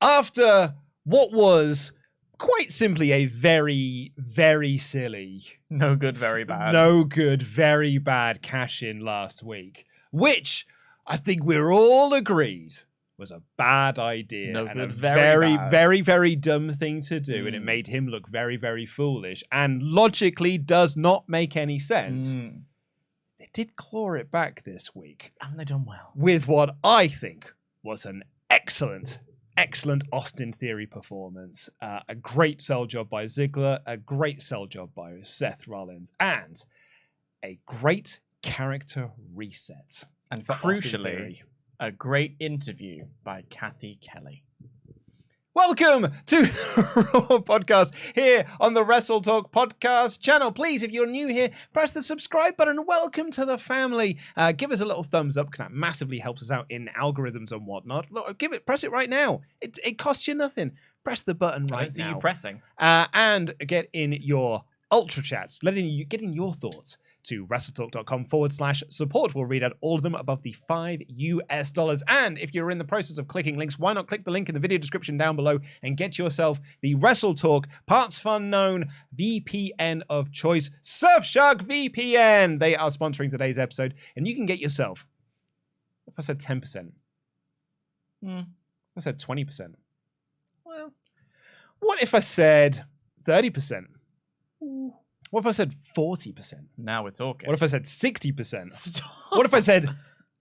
after what was quite simply a very, very silly, no good, very bad cash-in last week, which I think we're all agreed was a bad idea and a very, very, very dumb thing to do, and it made him look very, very foolish and logically does not make any sense. They did claw it back this week. And they done well. With what I think was an excellent Austin Theory performance. A great sell job by Ziggler, a great sell job by Seth Rollins, and a great character reset. And crucially, a great interview by Kathy Kelly. Welcome to the Raw Podcast here on the WrestleTalk Podcast channel. Please, if you're new here, press the subscribe button. Welcome to the family. Give us a little thumbs up because that massively helps us out in algorithms and whatnot. Look, press it right now. It costs you nothing. Press the button right now. I don't see you pressing. And get in your Ultrachats, get in your thoughts to WrestleTalk.com/support. We'll read out all of them above the $5. And if you're in the process of clicking links, why not click the link in the video description down below and get yourself the WrestleTalk partsFUNknown VPN of choice, Surfshark VPN. They are sponsoring today's episode, and you can get yourself, what if I said 10%? I said 20%. Well, what if I said 30%? What if I said 40%? Now we're talking. What if I said 60%? Stop. What if I said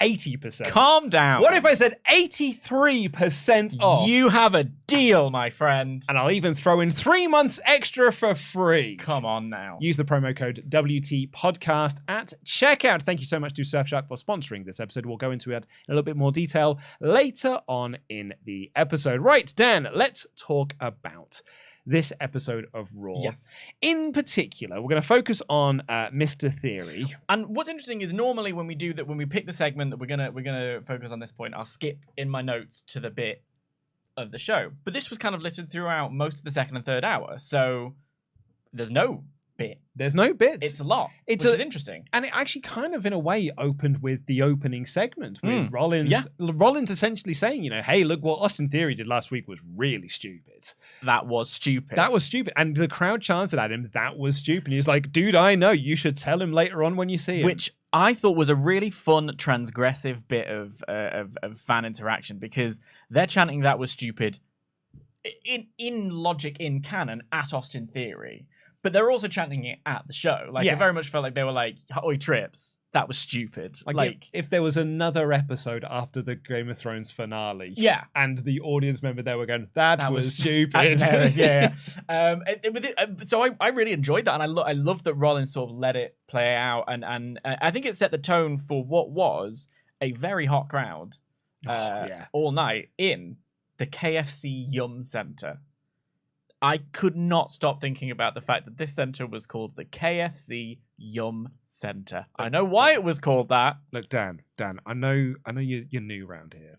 80%? Calm down. What if I said 83% off? You have a deal, my friend. And I'll even throw in 3 months extra for free. Come on now. Use the promo code WTPodcast at checkout. Thank you so much to Surfshark for sponsoring this episode. We'll go into it in a little bit more detail later on in the episode. Right, Dan, let's talk about this episode of Raw. Yes. In particular, we're going to focus on Mr. Theory. And what's interesting is normally when we do that, when we pick the segment that we're gonna focus on this point, I'll skip in my notes to the bit of the show. But this was kind of littered throughout most of the second and third hour, so there's no bit. There's no bits. It's a lot, which is interesting. And it actually kind of, in a way, opened with the opening segment with Rollins. Yeah. Rollins essentially saying, hey, look, what Austin Theory did last week was really stupid. That was stupid. That was stupid. And the crowd chanted at him, that was stupid. He's like, dude, I know. You should tell him later on when you see him. Which I thought was a really fun, transgressive bit of fan interaction, because they're chanting that was stupid in logic, in canon, at Austin Theory. But they're also chanting it at the show. Like, it very much felt like they were like, oi, Trips, that was stupid. Like if there was another episode after the Game of Thrones finale, and the audience member there were going, that was stupid. So I really enjoyed that, and I loved that Rollins sort of let it play out, and I think it set the tone for what was a very hot crowd all night in the KFC Yum Center. I could not stop thinking about the fact that this center was called the KFC Yum Center. I know why it was called that. Look, Dan, I know you're new around here.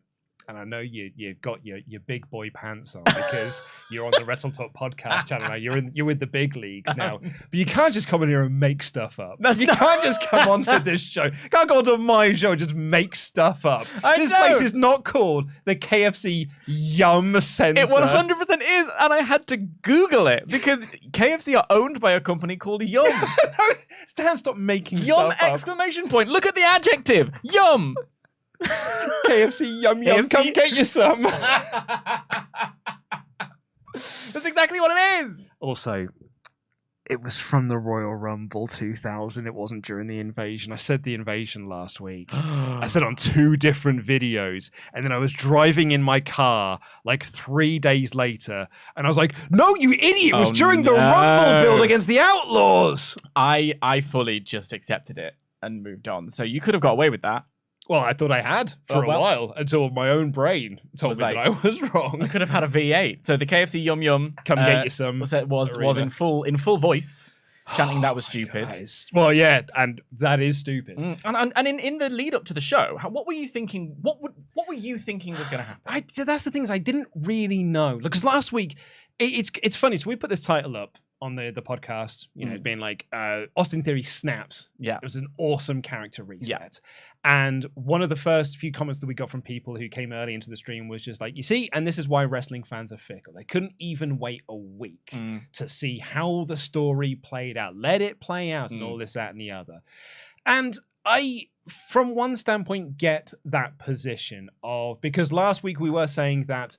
And I know you've got your big boy pants on because you're on the WrestleTalk Podcast channel now. You're with the big leagues now. But you can't just come in here and make stuff up. You can't just come onto this show. You can't go onto my show and just make stuff up. This place is not called the KFC Yum Center. It 100% is, and I had to Google it because KFC are owned by a company called Yum. No, Stan, stop making Yum! Stuff up. Exclamation point! Look at the adjective. Yum. KFC Yum Yum, come get you some. That's exactly what it is. Also, it was from the Royal Rumble 2000. It wasn't during the invasion. I said the invasion last week. I said on 2 different videos. And then I was driving in my car like 3 days later. And I was like, no, you idiot. It was during the Rumble build against the Outlaws. I fully just accepted it and moved on. So you could have got away with that. Well, I thought I had for a while until my own brain told me that I was wrong. I could have had a V8. So the KFC Yum Yum, come get you some, was in full voice, chanting that was stupid. Guys. Well, yeah, and that is stupid. And in the lead up to the show, what were you thinking? What were you thinking was going to happen? That's the thing, is I didn't really know, because last week it's funny. So we put this title up on the podcast, you know, being like, Austin Theory snaps. Yeah. It was an awesome character reset. And one of the first few comments that we got from people who came early into the stream was just like, you see, and this is why wrestling fans are fickle. They couldn't even wait a week to see how the story played out. Let it play out and all this, that, and the other. And I, from one standpoint, get that position of, because last week we were saying that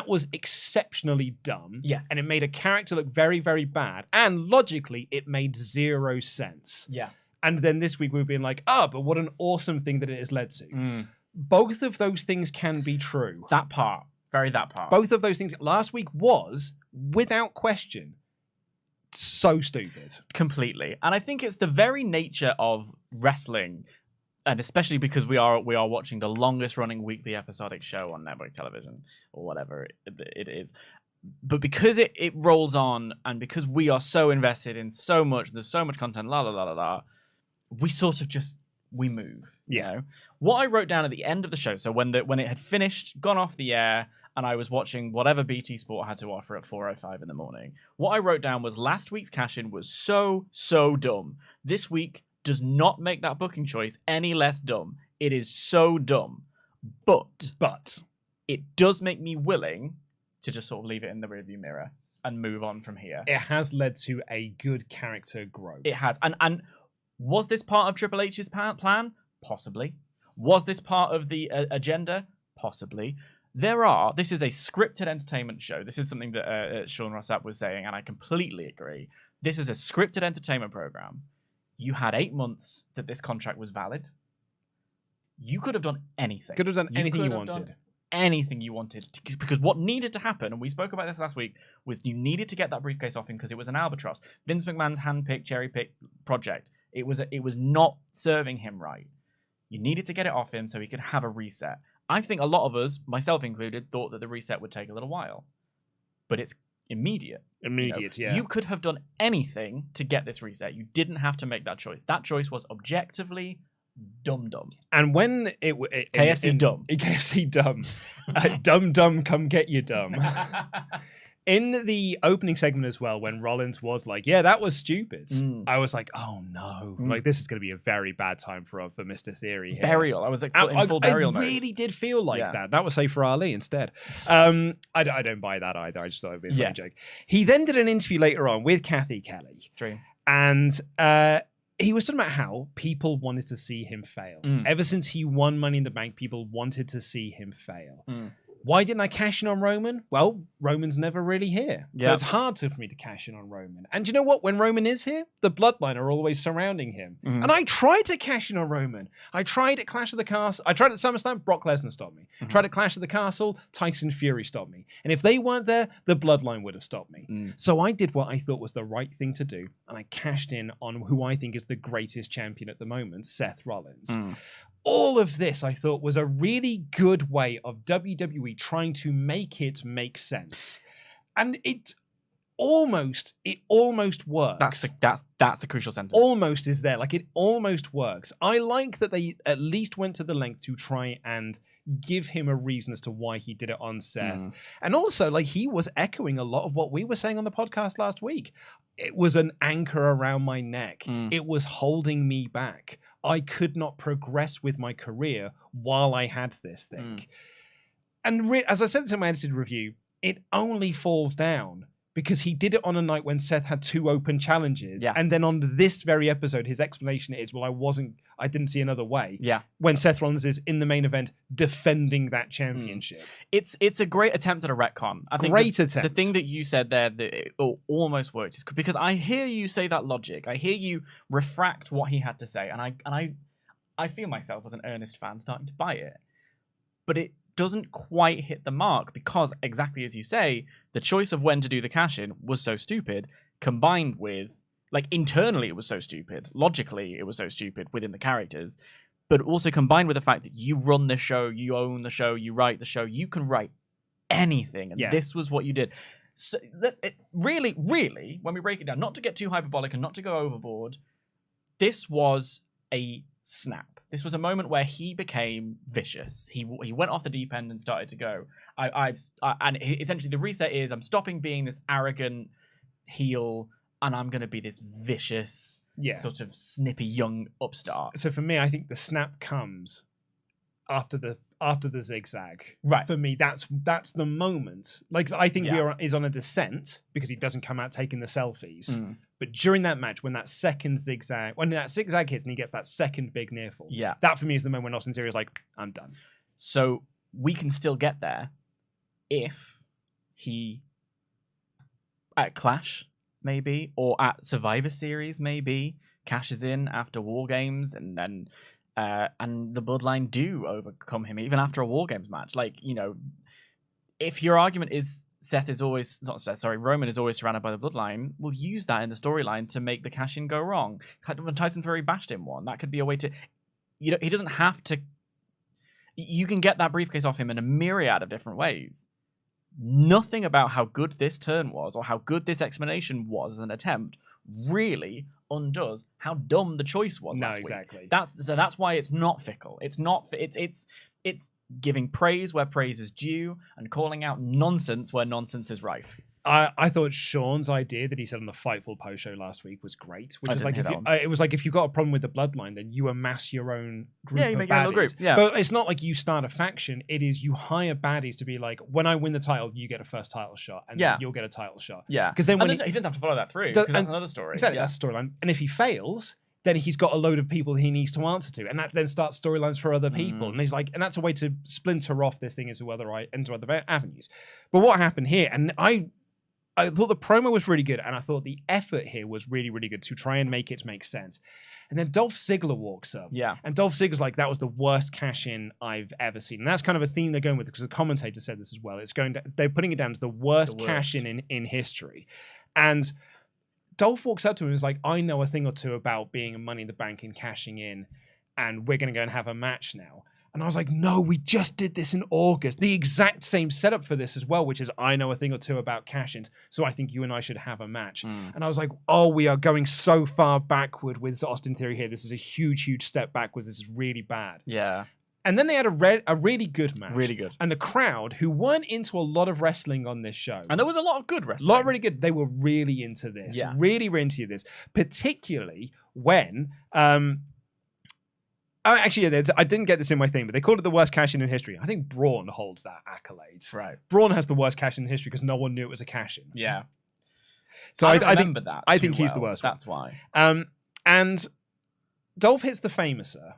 was exceptionally dumb. Yes. And it made a character look very, very bad. And logically, it made zero sense. Yeah. And then this week we've been like, but what an awesome thing that it has led to. Both of those things can be true. That part. That part. Both of those things. Last week was, without question, so stupid. Completely. And I think it's the very nature of wrestling, and especially because we are watching the longest running weekly episodic show on network television, or whatever it is. But because it rolls on, and because we are so invested in so much, there's so much content, we sort of just, we move. You know? What I wrote down at the end of the show, so when it had finished, gone off the air, and I was watching whatever BT Sport had to offer at 4:05 in the morning, what I wrote down was last week's cash-in was so dumb. This week does not make that booking choice any less dumb. It is so dumb. But it does make me willing to just sort of leave it in the rearview mirror and move on from here. It has led to a good character growth. It has. And was this part of Triple H's plan? Possibly. Was this part of the agenda? Possibly. This is a scripted entertainment show. This is something that Sean Rossap was saying, and I completely agree. This is a scripted entertainment program. You had 8 months that this contract was valid. You could have done anything. Could have done anything you wanted. Anything you wanted. Because what needed to happen, and we spoke about this last week, was you needed to get that briefcase off him because it was an albatross. Vince McMahon's hand-picked, cherry-picked project. It was not serving him right. You needed to get it off him so he could have a reset. I think a lot of us, myself included, thought that the reset would take a little while. But it's immediate. Yeah. You could have done anything to get this reset. You didn't have to make that choice. That choice was objectively dumb. And when KFC dumb. KFC dumb. Dumb, come get you dumb. In the opening segment as well, when Rollins was like, yeah, that was stupid. I was like, oh no. Like, this is going to be a very bad time for Mr. Theory here. Burial. I was like, in full burial mode. I really did feel like that. That was safe for Ali instead. I don't buy that either. I just thought it would be a funny joke. He then did an interview later on with Kathy Kelly. Dream. And he was talking about how people wanted to see him fail. Ever since he won Money in the Bank, people wanted to see him fail. Why didn't I cash in on Roman? Well, Roman's never really here. So it's hard for me to cash in on Roman. And you know what? When Roman is here, the Bloodline are always surrounding him. And I tried to cash in on Roman. I tried at Clash of the Castle. I tried at SummerSlam, Brock Lesnar stopped me. Tried at Clash of the Castle, Tyson Fury stopped me. And if they weren't there, the Bloodline would have stopped me. So I did what I thought was the right thing to do. And I cashed in on who I think is the greatest champion at the moment, Seth Rollins. All of this, I thought, was a really good way of WWE trying to make it make sense. And it almost works. That's the crucial sentence. Almost is there. Like, it almost works. I like that they at least went to the length to try and give him a reason as to why he did it on Seth. And also, like, he was echoing a lot of what we were saying on the podcast last week. It was an anchor around my neck. It was holding me back. I could not progress with my career while I had this thing. And as I said in my edited review, it only falls down because he did it on a night when Seth had 2 open challenges. And then on this very episode, his explanation is, well, I didn't see another way. When Seth Rollins is in the main event defending that championship. It's a great attempt at a retcon. I think the thing that you said there that it almost worked is because I hear you say that logic. I hear you refract what he had to say. And I feel myself as an earnest fan starting to buy it. But it doesn't quite hit the mark because, exactly as you say, the choice of when to do the cash-in was so stupid, combined with, like, internally it was so stupid, logically it was so stupid within the characters, but also combined with the fact that you run the show, you own the show, you write the show, you can write anything, and this was what you did. So, really, when we break it down, not to get too hyperbolic and not to go overboard, this was a snap. This was a moment where he became vicious. He went off the deep end and started to go. And essentially the reset is I'm stopping being this arrogant heel. and I'm going to be this vicious, sort of snippy young upstart. So for me, I think the snap comes after the zigzag. Right. For me, that's the moment. Like, I think is on a descent because he doesn't come out taking the selfies. But during that match, when that zigzag hits and he gets that second big near fall, that for me is the moment when Austin Theory is like, I'm done. So we can still get there if he at Clash maybe, or at Survivor Series maybe, cashes in after War Games, and then and the Bloodline do overcome him even after a War Games match. Like, you know, if your argument is Roman is always surrounded by the Bloodline, we'll use that in the storyline to make the cash-in go wrong. When Tyson Fury bashed him one, that could be a way to, you know, he doesn't have to, you can get that briefcase off him in a myriad of different ways. Nothing about how good this turn was or how good this explanation was as an attempt really undoes how dumb the choice was last week. Exactly. That's why it's not fickle. It's not. It's giving praise where praise is due and calling out nonsense where nonsense is rife. I thought Sean's idea that he said on the Fightful post show last week was great, which is like it was like if you've got a problem with the Bloodline, then you amass your own group. Yeah, you make your own little group. Yeah, but it's not like you start a faction. It is you hire baddies to be like, when I win the title, you get a first title shot, and then you'll get a title shot. Yeah, because then when he didn't have to follow that through, because that's another story. Exactly, that's the storyline. And if he fails, then he's got a load of people he needs to answer to, and that then starts storylines for other people. And he's like, and that's a way to splinter off this thing into other avenues. But what happened here, and I thought the promo was really good, and I thought the effort here was really, really good to try and make it make sense. And then Dolph Ziggler walks up. Yeah. And Dolph Ziggler's like, that was the worst cash-in I've ever seen. And that's kind of a theme they're going with, because the commentator said this as well. They're putting it down as the worst cash-in in history. And Dolph walks up to him and is like, I know a thing or two about being a Money in the Bank and cashing in, and we're going to go and have a match now. And I was like, no, we just did this in August. The exact same setup for this as well, which is I know a thing or two about cash-ins, so I think you and I should have a match. And I was like, oh, we are going so far backward with Austin Theory here. This is a huge, huge step backwards. This is really bad. Yeah. And then they had a really good match. Really good. And the crowd, who weren't into a lot of wrestling on this show. And there was a lot of good wrestling. A lot really good. They were really into this. Yeah. Really into this. Particularly when... actually, I didn't get this in my thing, but they called it the worst cash-in in history. I think Braun holds that accolade. Right. Braun has the worst cash-in in history because no one knew it was a cash-in. Yeah. So I remember that. I think he's the worst. That's why. And Dolph hits the Famouser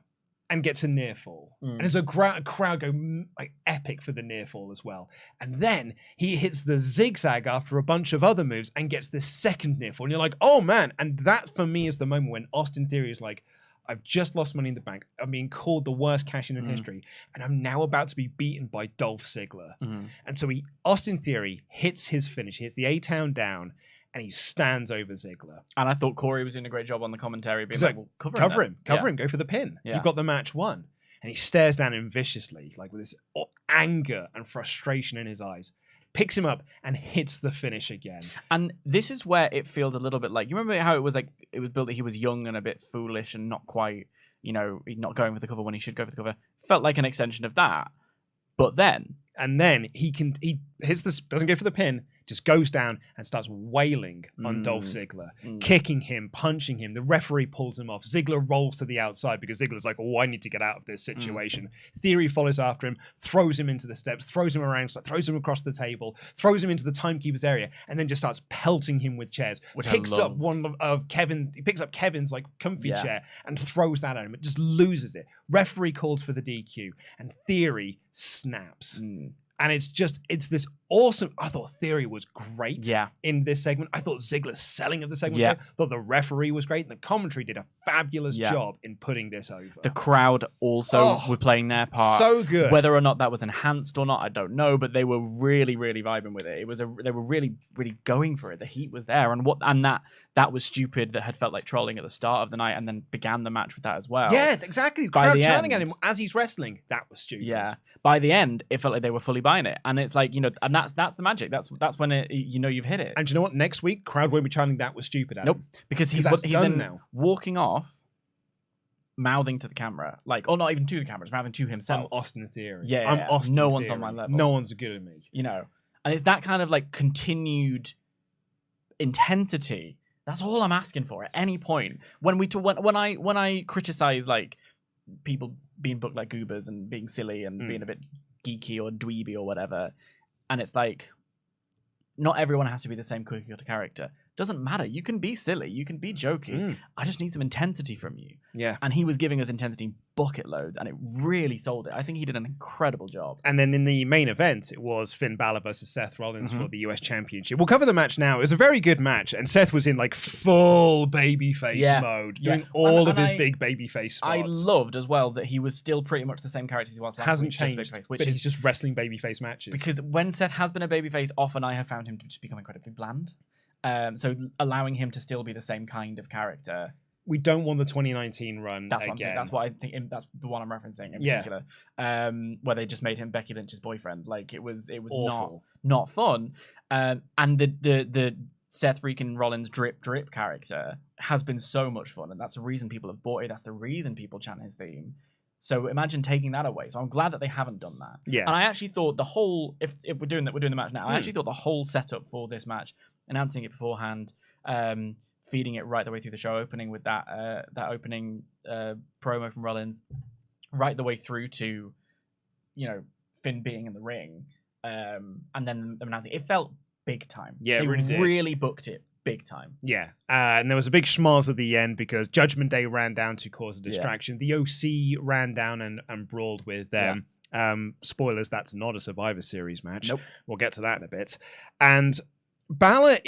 and gets a near fall. And there's a crowd go like epic for the near fall as well. And then he hits the zigzag after a bunch of other moves and gets the second near fall. And you're like, oh man. And that for me is the moment when Austin Theory is like, I've just lost Money in the Bank. I'm being called the worst cash-in in history. And I'm now about to be beaten by Dolph Ziggler. And so Austin Theory hits his finish. He hits the A-Town down, and he stands over Ziggler. And I thought Corey was doing a great job on the commentary, being like, well, cover him, go for the pin. Yeah. You've got the match won. And he stares down him viciously, like with this anger and frustration in his eyes. Picks him up and hits the finish again. And this is where it feels a little bit like, you remember how it was built that he was young and a bit foolish and not quite, not going for the cover when he should go for the cover. Felt like an extension of that. But then... And then he hits this, doesn't go for the pin, just goes down and starts wailing on Dolph Ziggler, kicking him, punching him. The referee pulls him off. Ziggler rolls to the outside because Ziggler's like, oh, I need to get out of this situation. Theory follows after him, throws him into the steps, throws him around, throws him across the table, throws him into the timekeeper's area, and then just starts pelting him with chairs. Picks up Kevin's like comfy chair and throws that at him. It just loses it. Referee calls for the DQ, and Theory snaps. And it's this awesome. I thought Theory was great in this segment. I thought Ziggler's selling of the segment was great. I thought the referee was great. And the commentary did a fabulous job in putting this over. The crowd also were playing their part. So good. Whether or not that was enhanced or not, I don't know. But they were really, really vibing with it. They were really, really going for it. The heat was there. And that was stupid that had felt like trolling at the start of the night and then began the match with that as well. Yeah, exactly. The crowd chanting at him as he's wrestling. That was stupid. Yeah. By the end, it felt like they were fully buying it. And it's like, and that's the magic. That's when it, you've hit it. And you know what? Next week, crowd won't be chanting that was stupid. Adam. Nope. Because he's then now walking off, mouthing to the camera, or not even to the camera, mouthing to himself. I'm Austin Theory. Yeah. I'm Austin No Theory. one's on my level. No one's good at me. And it's that kind of continued intensity That's all I'm asking for at any point. When I criticize like people being booked like goobers and being silly and being a bit geeky or dweeby or whatever, and it's like, not everyone has to be the same cookie cutter character. Doesn't matter. You can be silly. You can be jokey. I just need some intensity from you. Yeah. And he was giving us intensity bucket loads, and it really sold it. I think he did an incredible job. And then in the main event, it was Finn Balor versus Seth Rollins for the US Championship. We'll cover the match now. It was a very good match, and Seth was in like full babyface mode, doing all of his big babyface spots. I loved as well that he was still pretty much the same character as he was last Hasn't week, changed, babyface, but he's just wrestling babyface matches. Because when Seth has been a babyface, often I have found him to just become incredibly bland. So allowing him to still be the same kind of character. We don't want the 2019 run again. That's what I think. That's the one I'm referencing in particular. Where they just made him Becky Lynch's boyfriend. Like it was not fun. And the Seth freaking Rollins drip character has been so much fun, and that's the reason people have bought it. That's the reason people chant his theme. So imagine taking that away. So I'm glad that they haven't done that. Yeah. And I actually thought the whole, if we're doing the match now, I actually thought the whole setup for this match, announcing it beforehand, feeding it right the way through the show, opening with that opening promo from Rollins, right the way through to, Finn being in the ring, and then announcing it felt big time. Yeah, they it really did. Really booked it big time. Yeah, and there was a big schmoz at the end because Judgment Day ran down to cause a distraction. The OC ran down and brawled with them. Spoilers, that's not a Survivor Series match. Nope. We'll get to that in a bit. And Balor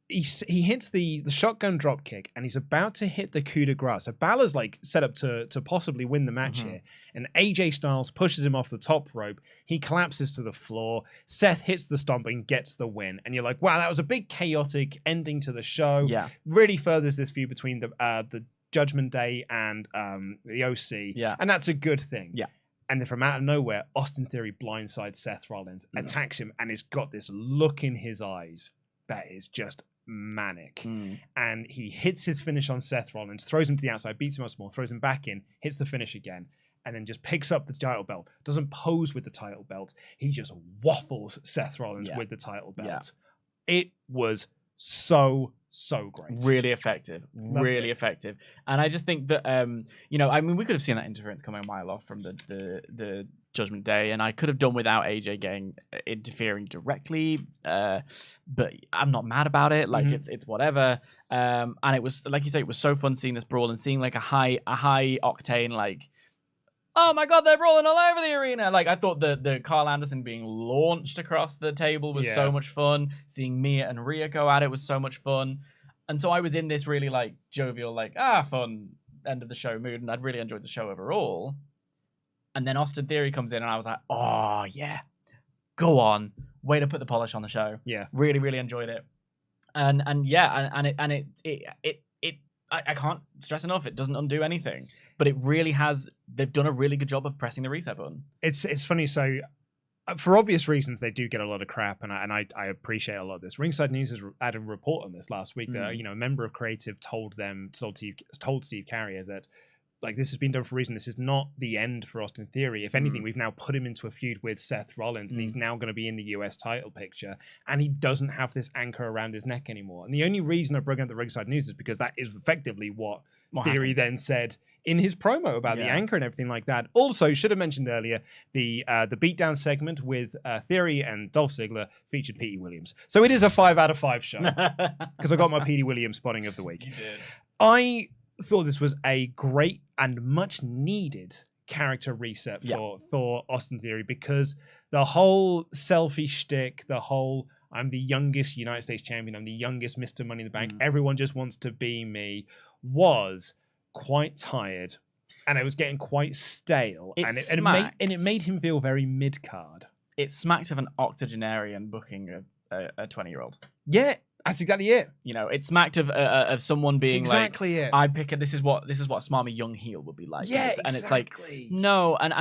he hits the shotgun drop kick, and he's about to hit the coup de grace. So Balor's like set up to possibly win the match here. And AJ Styles pushes him off the top rope. He collapses to the floor. Seth hits the stomp and gets the win. And you're like, wow, that was a big chaotic ending to the show. Yeah. Really furthers this feud between the Judgment Day and the OC. Yeah. And that's a good thing. Yeah. And then from out of nowhere, Austin Theory blindsides Seth Rollins, attacks him, and he's got this look in his eyes that is just manic. And he hits his finish on Seth Rollins, throws him to the outside, beats him up some more, throws him back in, hits the finish again, and then just picks up the title belt. Doesn't pose with the title belt. He just waffles Seth Rollins with the title belt. Yeah. It was so great. Really effective. Really effective. And I just think that, we could have seen that interference coming a mile off from the Judgment Day, and I could have done without AJ interfering directly, but I'm not mad about it. Like it's whatever. And it was, like you say, it was so fun seeing this brawl and seeing like a high octane, like, oh my god, they're rolling all over the arena. Like I thought the Carl Anderson being launched across the table was so much fun. Seeing Mia and Rhea go at it was so much fun. And so I was in this really like jovial, like fun end of the show mood, and I'd really enjoyed the show overall. And then Austin Theory comes in, and I was like, oh yeah, go on, way to put the polish on the show. Yeah, really really enjoyed it. And I can't stress enough, it doesn't undo anything, but it really has. They've done a really good job of pressing the reset button. It's funny. So for obvious reasons, they do get a lot of crap, and I appreciate a lot of this. Ringside News has had a report on this last week that a member of creative told Steve Carrier that, like, this has been done for a reason. This is not the end for Austin Theory. If anything, we've now put him into a feud with Seth Rollins, and he's now going to be in the US title picture, and he doesn't have this anchor around his neck anymore. And the only reason I brought up the Ringside News is because that is effectively what Theory then said in his promo about the anchor and everything like that. Also, should have mentioned earlier, the beatdown segment with Theory and Dolph Ziggler featured Petey Williams. So it is a 5 out of 5 show, because I got my Petey Williams spotting of the week. You did. I thought this was a great and much needed character reset for Austin Theory, because the whole selfie shtick, the whole I'm the youngest United States champion, I'm the youngest Mr. Money in the Bank, everyone just wants to be me, was quite tired, and it was getting quite stale, and it made him feel very mid-card. It smacks of an octogenarian booking a 20-year-old. Yeah, that's exactly it. It smacked of someone being exactly like, it. I pick it. This is what a smarmy young heel would be like. Yeah, and it's like, no, and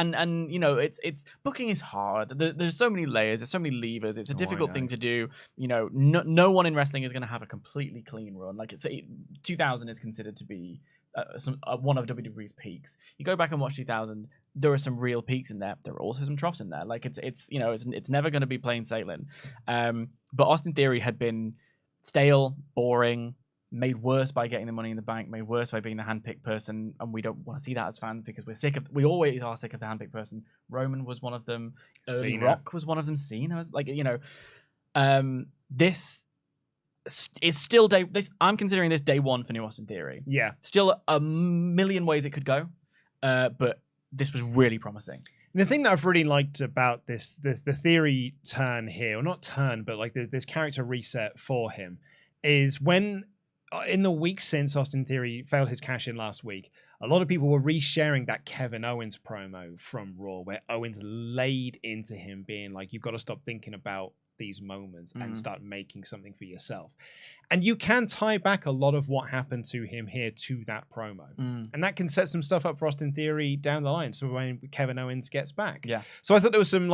it's booking is hard. There's so many layers. There's so many levers. It's a difficult thing to do. No one in wrestling is going to have a completely clean run. Like 2000 is considered to be one of WWE's peaks. You go back and watch 2000. There are some real peaks in there. There are also some troughs in there. Like it's never going to be plain sailing. But Austin Theory had been stale, boring, made worse by getting the Money in the Bank, made worse by being the handpicked person, and we don't want to see that as fans because we always are sick of the handpicked person. Roman was one of them. Early Rock was one of them. Cena was, like, you know, this is still I'm considering this day one for New Austin Theory. Yeah, still a million ways it could go, but this was really promising. The thing that I've really liked about the Theory turn here, or not turn, but like this character reset for him, is when in the week since Austin Theory failed his cash in last week, a lot of people were resharing that Kevin Owens promo from Raw, where Owens laid into him being like, you've got to stop thinking about these moments and start making something for yourself. And you can tie back a lot of what happened to him here to that promo. And that can set some stuff up for Austin Theory down the line. So when Kevin Owens gets back. Yeah. So I thought there's some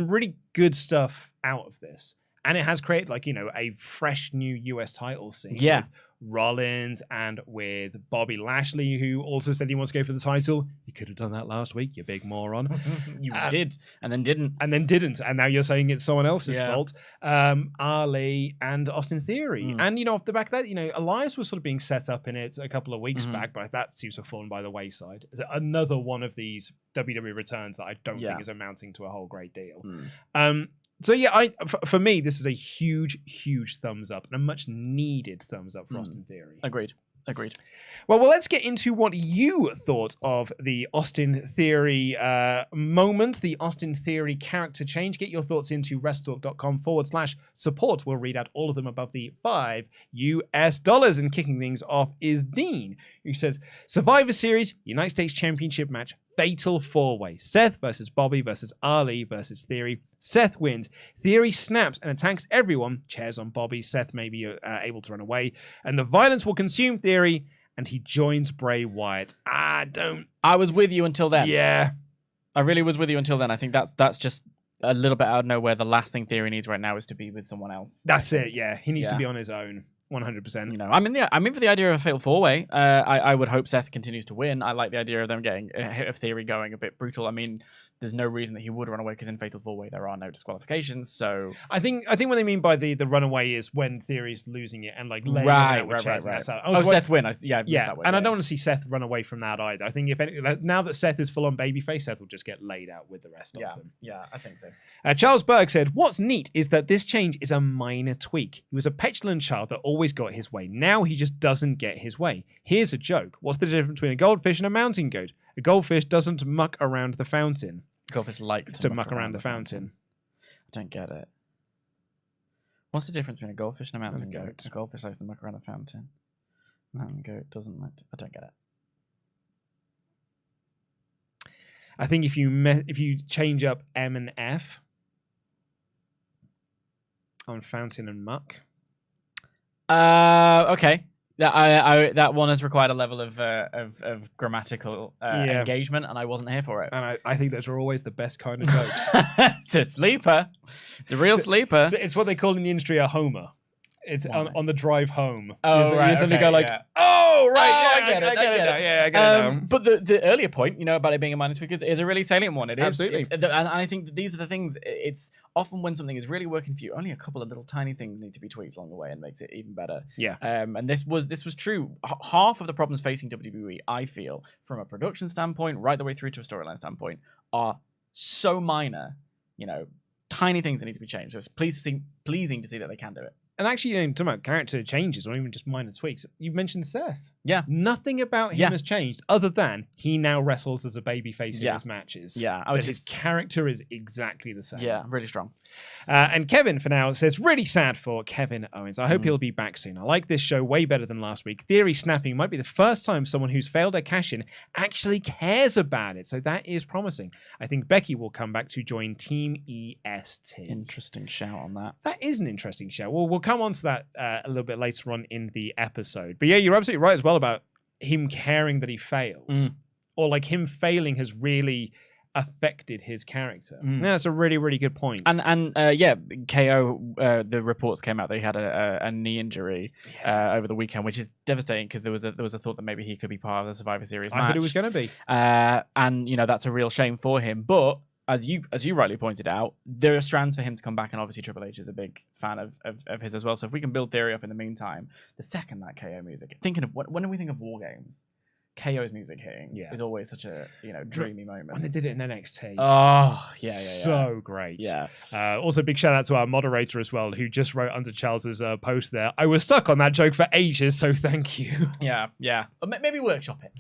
really good stuff out of this. And it has created, like, you know, a fresh new US title scene. Yeah. With Rollins and with Bobby Lashley, who also said he wants to go for the title. You could have done that last week, you big moron. You did, and then didn't. And now you're saying it's someone else's fault. Ali and Austin Theory. And, you know, off the back of that, you know, Elias was sort of being set up in it a couple of weeks back, but that seems to have fallen by the wayside. It's another one of these WWE returns that I don't think is amounting to a whole great deal. So yeah, for me, this is a huge, huge thumbs up and a much needed thumbs up for Austin Theory. Agreed. Well, let's get into what you thought of the Austin Theory moment, the Austin Theory character change. Get your thoughts into WrestleTalk.com/support. We'll read out all of them above the $5. And kicking things off is Dean, who says, Survivor Series, United States Championship match, Fatal 4-Way. Seth versus Bobby versus Ali versus Theory. Seth wins. Theory snaps and attacks everyone. Chairs on Bobby. Seth may be able to run away. And the violence will consume Theory. And he joins Bray Wyatt. I was with you until then. Yeah. I really was with you until then. I think that's just a little bit out of nowhere. The last thing Theory needs right now is to be with someone else. That's it, yeah. He needs to be on his own. 100%. You know, I'm in for the idea of a fatal 4-way. I would hope Seth continues to win. I like the idea of them getting a hit of Theory going a bit brutal. I mean, there's no reason that he would run away because in fatal 4-way there are no disqualifications. So I think what they mean by the runaway is when Theory's losing it and like laying it out with chairs. Right. Seth win. That way, and I don't want to see Seth run away from that either. I think now that Seth is full on babyface, Seth will just get laid out with the rest of them. Yeah, I think so. Charles Berg said, "What's neat is that this change is a minor tweak. He was a petulant child that always got his way. Now he just doesn't get his way. Here's a joke. What's the difference between a goldfish and a mountain goat? A goldfish doesn't muck around the fountain. Goldfish likes to muck around the fountain. I don't get it. What's the difference between a goldfish and a mountain goat? A goldfish likes to muck around the fountain. Mountain goat doesn't like to... I don't get it. I think if you change up M and F on fountain and muck. Okay. That one has required a level of grammatical engagement, and I wasn't here for it. And I think those are always the best kind of jokes. It's a sleeper. It's a real sleeper. It's what they call in the industry a homer. It's on the drive home. Oh, right. You suddenly go like, oh, right. I get it. I get it now. But the earlier point, about it being a minor tweak is a really salient one. It is. Absolutely. And I think that these are the things. It's often when something is really working for you, only a couple of little tiny things need to be tweaked along the way and makes it even better. Yeah. And this was true. Half of the problems facing WWE, I feel, from a production standpoint, right the way through to a storyline standpoint, are so minor. Tiny things that need to be changed. So it's pleasing to see that they can do it. And actually, talking about character changes or even just minor tweaks, you mentioned Seth. Yeah. Nothing about him has changed other than he now wrestles as a babyface in his matches. Yeah. His character is exactly the same. Yeah, really strong. And Kevin, for now, says, really sad for Kevin Owens. I hope he'll be back soon. I like this show way better than last week. Theory snapping might be the first time someone who's failed a cash-in actually cares about it. So that is promising. I think Becky will come back to join Team EST. Interesting shout on that. That is an interesting shout. We'll come on to that a little bit later on in the episode. But yeah, you're absolutely right as well about him caring that he failed. Or like him failing has really affected his character. Yeah, that's a really, really good point. And KO, the reports came out that he had a knee injury over the weekend, which is devastating because there was a thought that maybe he could be part of the Survivor Series match. I thought it was going to be. And that's a real shame for him. But as you rightly pointed out, there are strands for him to come back, and obviously Triple H is a big fan of his as well. So if we can build Theory up in the meantime, the second that KO music, thinking of when we think of War Games, KO's music hitting is always such a dreamy moment. When they did it in NXT, so great. Yeah. Also, big shout out to our moderator as well, who just wrote under Charles's post there. I was stuck on that joke for ages, so thank you. Yeah. Maybe workshop it.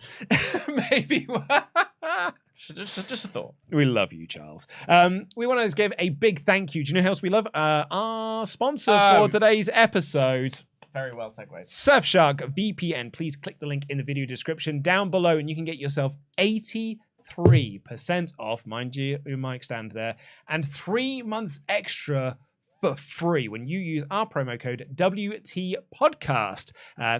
Maybe. Just a thought. We love you, Charles. We want to give a big thank you. Do you know who else we love? Our sponsor for today's episode. Very well segued. Surfshark VPN. Please click the link in the video description down below and you can get yourself 83% off, mind you, your mic stand there, and 3 months extra for free when you use our promo code WTPodcast.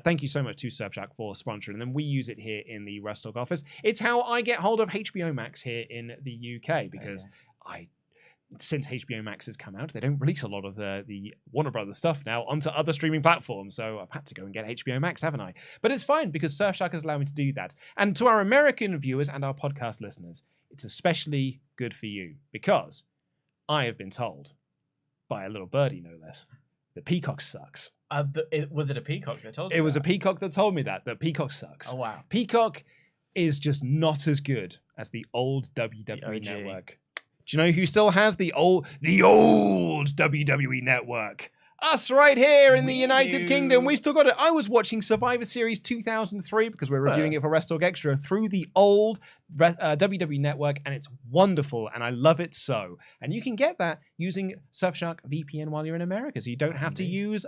Thank you so much to Surfshark for sponsoring them. We use it here in the WrestleTalk office. It's how I get hold of HBO Max here in the UK because since HBO Max has come out, they don't release a lot of the Warner Brothers stuff now onto other streaming platforms. So I've had to go and get HBO Max, haven't I? But it's fine because Surfshark has allowed me to do that. And to our American viewers and our podcast listeners, it's especially good for you because I have been told by a little birdie, no less, that Peacock sucks. Was it a Peacock that told you It was a Peacock that told me that Peacock sucks. Oh, wow. Peacock is just not as good as the old WWE Network. Do you know who still has the old WWE Network? Us right here in the United Kingdom. We still got it. I was watching Survivor Series 2003 because we're reviewing it for WrestleTalk Extra through the old WWE Network, and it's wonderful, and I love it so. And you can get that using Surfshark VPN while you're in America, so you don't have to use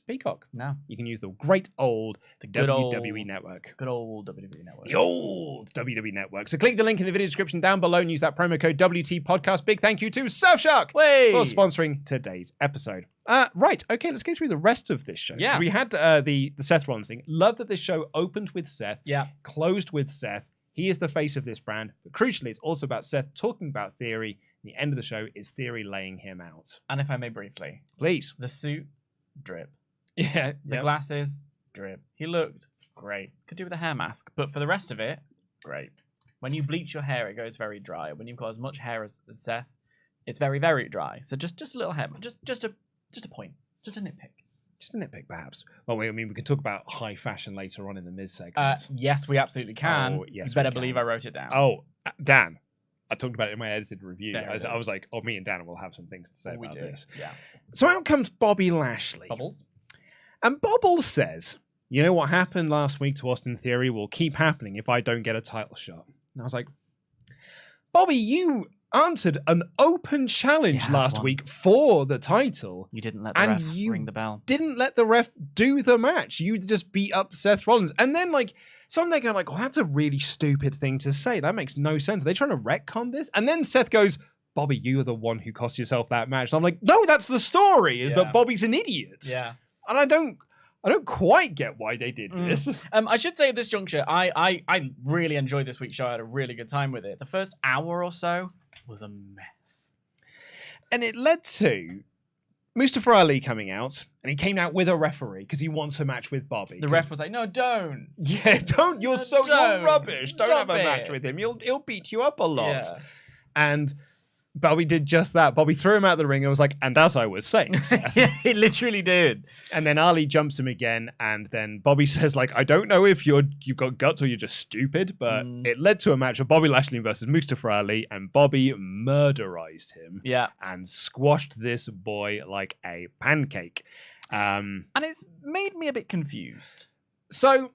Peacock. No, you can use the great old WWE Network. Good old WWE Network. The old WWE Network. So click the link in the video description down below and use that promo code WTPodcast. Big thank you to Surfshark for sponsoring today's episode. Right, okay, let's go through the rest of this show. Yeah. We had the Seth Rollins thing. Love that this show opened with Seth, closed with Seth. He is the face of this brand, but crucially, it's also about Seth talking about Theory. The end of the show is Theory laying him out. And if I may briefly. Please. The suit, drip. Yeah. The glasses, drip. He looked great. Could do with a hair mask, but for the rest of it, great. When you bleach your hair, it goes very dry. When you've got as much hair as Seth, it's very, very dry. So just a little hair, just a point, just a nitpick. Just a nitpick, perhaps. Well, we can talk about high fashion later on in the Miz segment. Yes, we absolutely can. Oh, yes, you better believe I wrote it down. Oh, Dan, I talked about it in my edited review. I was like, me and Dan will have some things to say about this. Yeah. So out comes Bobby Lashley. Bubbles. And Bubbles says, you know what happened last week to Austin Theory will keep happening if I don't get a title shot. And I was like, Bobby, you answered an open challenge last week for the title. You didn't let the ref ring the bell. Didn't let the ref do the match. You just beat up Seth Rollins. And then some they go well, that's a really stupid thing to say. That makes no sense. Are they trying to retcon this? And then Seth goes, Bobby, you are the one who cost yourself that match. And I'm like, no, that's the story, is that Bobby's an idiot. Yeah. And I don't quite get why they did this. I should say at this juncture, I really enjoyed this week's show. I had a really good time with it. The first hour or so was a mess. And it led to Mustafa Ali coming out, and he came out with a referee because he wants a match with Bobby. The ref was like, no, don't. Yeah, don't. You're rubbish. Don't have a match with him. He'll beat you up a lot. Yeah. And Bobby did just that. Bobby threw him out of the ring and was like, and as I was saying, Seth. Yeah, he literally did. And then Ali jumps him again, and then Bobby says, I don't know if you've got guts or you're just stupid, but it led to a match of Bobby Lashley versus Mustafa Ali, and Bobby murderized him. Yeah. And squashed this boy like a pancake. And it's made me a bit confused. So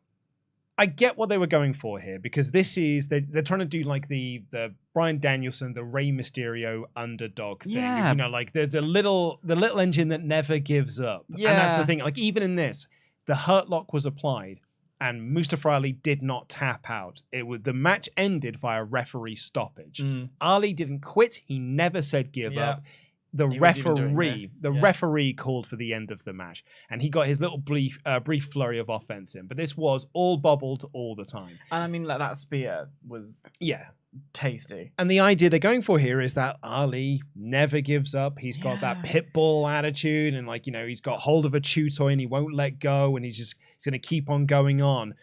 I get what they were going for here, because this is they're trying to do the Bryan Danielson, the Rey Mysterio underdog thing. Yeah. The little engine that never gives up. Yeah. And that's the thing. Even in this, the Hurt Lock was applied and Mustafa Ali did not tap out. The match ended via referee stoppage. Ali didn't quit. He never said give up. The referee called for the end of the match, and he got his little brief flurry of offense in. But this was all bobbled all the time. And I mean, that spear was tasty. And the idea they're going for here is that Ali never gives up. He's got that pit bull attitude, and he's got hold of a chew toy and he won't let go, and he's going to keep on going on.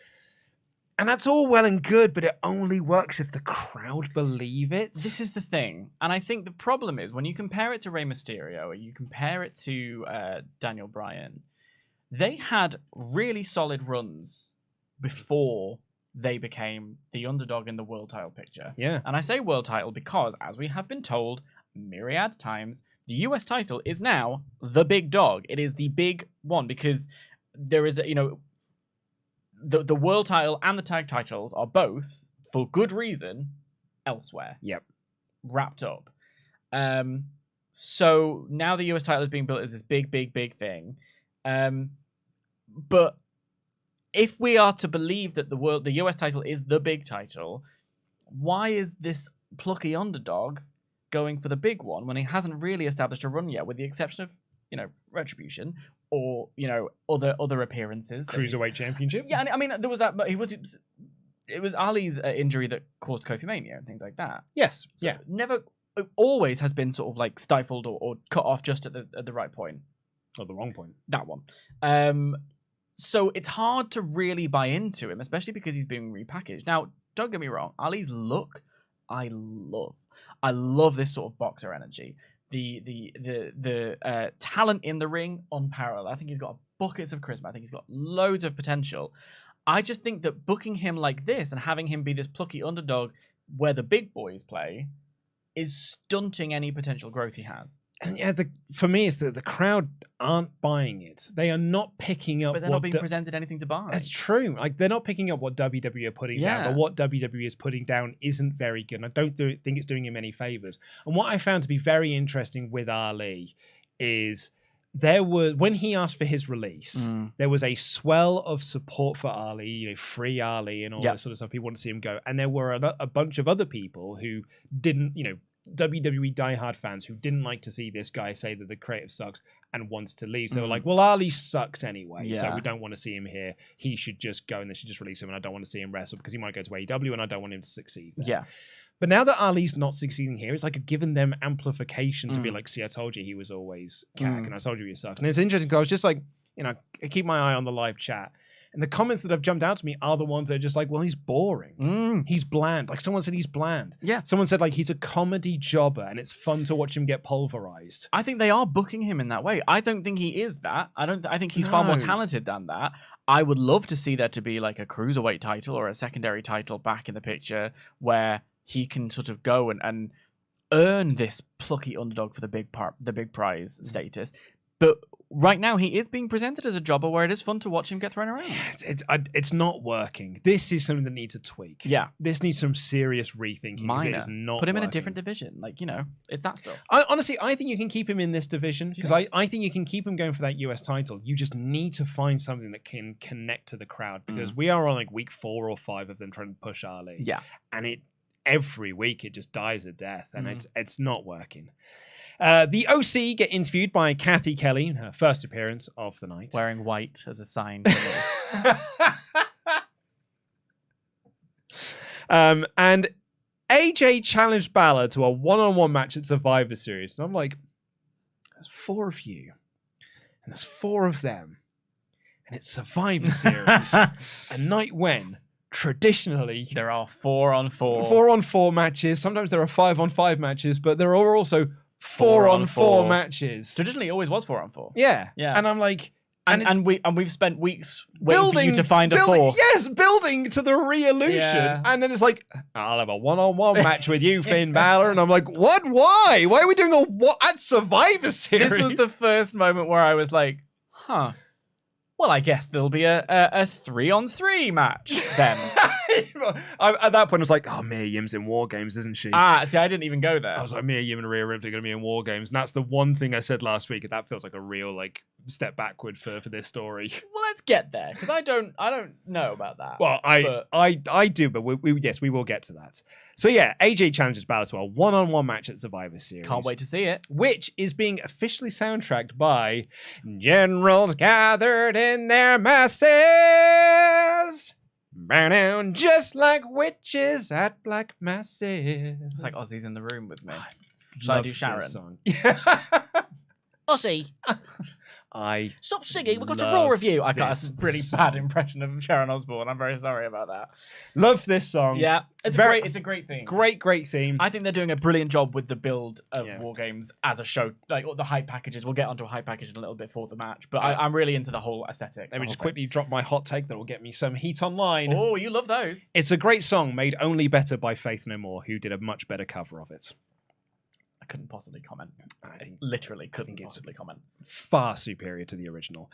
And that's all well and good, but it only works if the crowd believe it. This is the thing. And I think the problem is when you compare it to Rey Mysterio or you compare it to Daniel Bryan, they had really solid runs before they became the underdog in the world title picture. Yeah. And I say world title because, as we have been told myriad times, the US title is now the big dog. It is the big one because there is, the world title and the tag titles are both, for good reason, elsewhere. Yep. Wrapped up. So now the US title is being built as this big, big, big thing. But if we are to believe that the US title is the big title, why is this plucky underdog going for the big one when he hasn't really established a run yet, with the exception of, Retribution or, other appearances? Cruiserweight Championship? Yeah, I mean, there was that, but it was Ali's injury that caused Kofi Mania and things like that. Yes. So it always has been sort of like stifled or cut off just at the right point. Or the wrong point. That one. So it's hard to really buy into him, especially because he's being repackaged. Now, don't get me wrong, Ali's look, I love this sort of boxer energy. The talent in the ring, unparalleled. I think he's got buckets of charisma. I think he's got loads of potential. I just think that booking him like this and having him be this plucky underdog where the big boys play is stunting any potential growth he has. And yeah, for me, it's that the crowd aren't buying it. They are not picking up. But they're not being presented anything to buy. That's true. Like, they're not picking up what WWE are putting down. But what WWE is putting down isn't very good. And I don't think it's doing him any favors. And what I found to be very interesting with Ali is when he asked for his release, there was a swell of support for Ali, free Ali and all this sort of stuff. People want to see him go. And there were a bunch of other people who didn't, WWE diehard fans who didn't like to see this guy say that the creative sucks and wants to leave. So they were like, well, Ali sucks anyway, so we don't want to see him here. He should just go and they should just release him, and I don't want to see him wrestle because he might go to AEW and I don't want him to succeed there. Yeah. But now that Ali's not succeeding here, it's like giving them amplification to be like, see, I told you he was always cack and I told you he sucks. And it's interesting because I was just like, I keep my eye on the live chat. And the comments that have jumped out to me are the ones that are just like, well, he's boring. He's bland. Like, someone said he's bland. Yeah. Someone said, like, he's a comedy jobber and it's fun to watch him get pulverized. I think they are booking him in that way. I don't think he is that. I think he's far more talented than that. I would love to see there to be like a cruiserweight title or a secondary title back in the picture where he can sort of go and earn this plucky underdog for the big prize status. But right now, he is being presented as a jobber where it is fun to watch him get thrown around. It's not working. This is something that needs a tweak. Yeah. This needs some serious rethinking. Minor. It is not Put him in a working. different division. It's that stuff. Honestly, I think you can keep him in this division because I think you can keep him going for that US title. You just need to find something that can connect to the crowd because we are on like week 4 or 5 of them trying to push Ali. Yeah. And every week it just dies a death and it's not working. The OC get interviewed by Kathy Kelly in her first appearance of the night. Wearing white as a sign. And AJ challenged Balor to a one-on-one match at Survivor Series. And I'm like, there's 4 of you. And there's 4 of them. And it's Survivor Series. A night when, traditionally, there are 4-on-4. 4-on-4 matches. Sometimes there are 5-on-5 matches. But there are also 4-on-4 matches. Traditionally, it always was 4-on-4. Yeah. Yeah. And I'm like... And we've spent weeks waiting for you to find a 4. Yes, building to the re-illusion. Yeah. And then it's like, I'll have a one-on-one match with you, Finn Balor. And I'm like, what? Why? Why are we doing at Survivor Series? This was the first moment where I was like, well, I guess there'll be a 3-on-3 match then. At that point, I was like, Mia Yim's in War Games, isn't she? See, I didn't even go there. I was like, Mia Yim and Rhea Ripley are going to be in War Games. And that's the one thing I said last week. And that feels like a real step backward for this story. Well, let's get there because I don't know about that. Well, I do, but we will get to that. So yeah, AJ challenges Balor to a one-on-one match at Survivor Series. Can't wait to see it. Which is being officially soundtracked by generals gathered in their masses. Burn just like witches at black masses. It's like Ozzy's in the room with me. Shall I do Sharon? Song. Ozzy. Stop singing. We've got a Raw review. I got a really bad impression of Sharon Osbourne. I'm very sorry about that. Love this song. Yeah, it's a great theme. Great theme. I think they're doing a brilliant job with the build of War Games as a show. Like the hype packages. We'll get onto a hype package in a little bit for the match, but I'm really into the whole aesthetic. Let me just quickly drop my hot take that will get me some heat online. Oh, you love those. It's a great song made only better by Faith No More, who did a much better cover of it. I couldn't possibly comment. Literally couldn't possibly comment. Far superior to the original.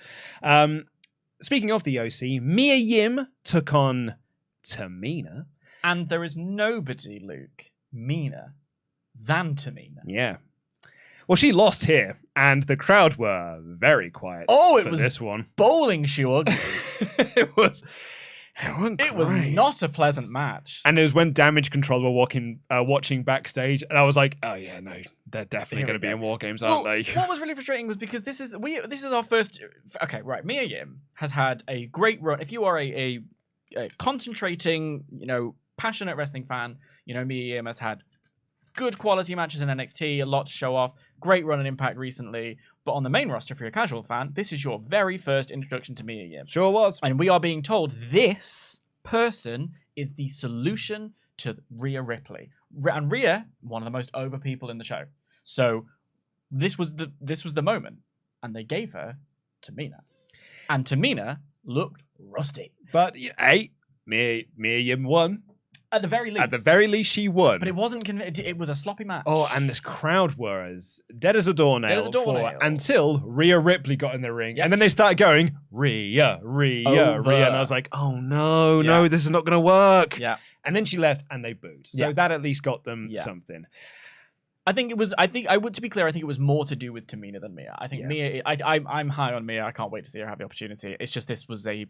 Speaking of the OC, Mia Yim took on Tamina. And there is nobody, Luke, meaner than Tamina. Yeah. Well, she lost here, and the crowd were very quiet. It was this one. Bowling shoe ugly. It was not a pleasant match. And it was when Damage Control were watching backstage, and I was like, oh yeah, no, they're definitely going to be in War Games, aren't they? What was really frustrating was because this is our first. Okay, right. Mia Yim has had a great run. If you are a concentrating, passionate wrestling fan, Mia Yim has had good quality matches in NXT, a lot to show off. Great run in Impact recently. But on the main roster, if you're a casual fan, this is your very first introduction to Mia Yim. Sure was. And we are being told this person is the solution to Rhea Ripley. And Rhea, one of the most over people in the show. So this was the moment. And they gave her Tamina. And Tamina looked rusty. But, hey, Mia Yim won. At the very least. At the very least, she won. But it wasn't. It was a sloppy match. Oh, and this crowd were as dead as a doornail. Until Rhea Ripley got in the ring. Yep. And then they started going, Rhea. And I was like, oh, no, this is not going to work. Yeah. And then she left and they booed. So that at least got them something. To be clear, I think it was more to do with Tamina than Mia. I think Mia, I'm high on Mia. I can't wait to see her have the opportunity. It's just this was a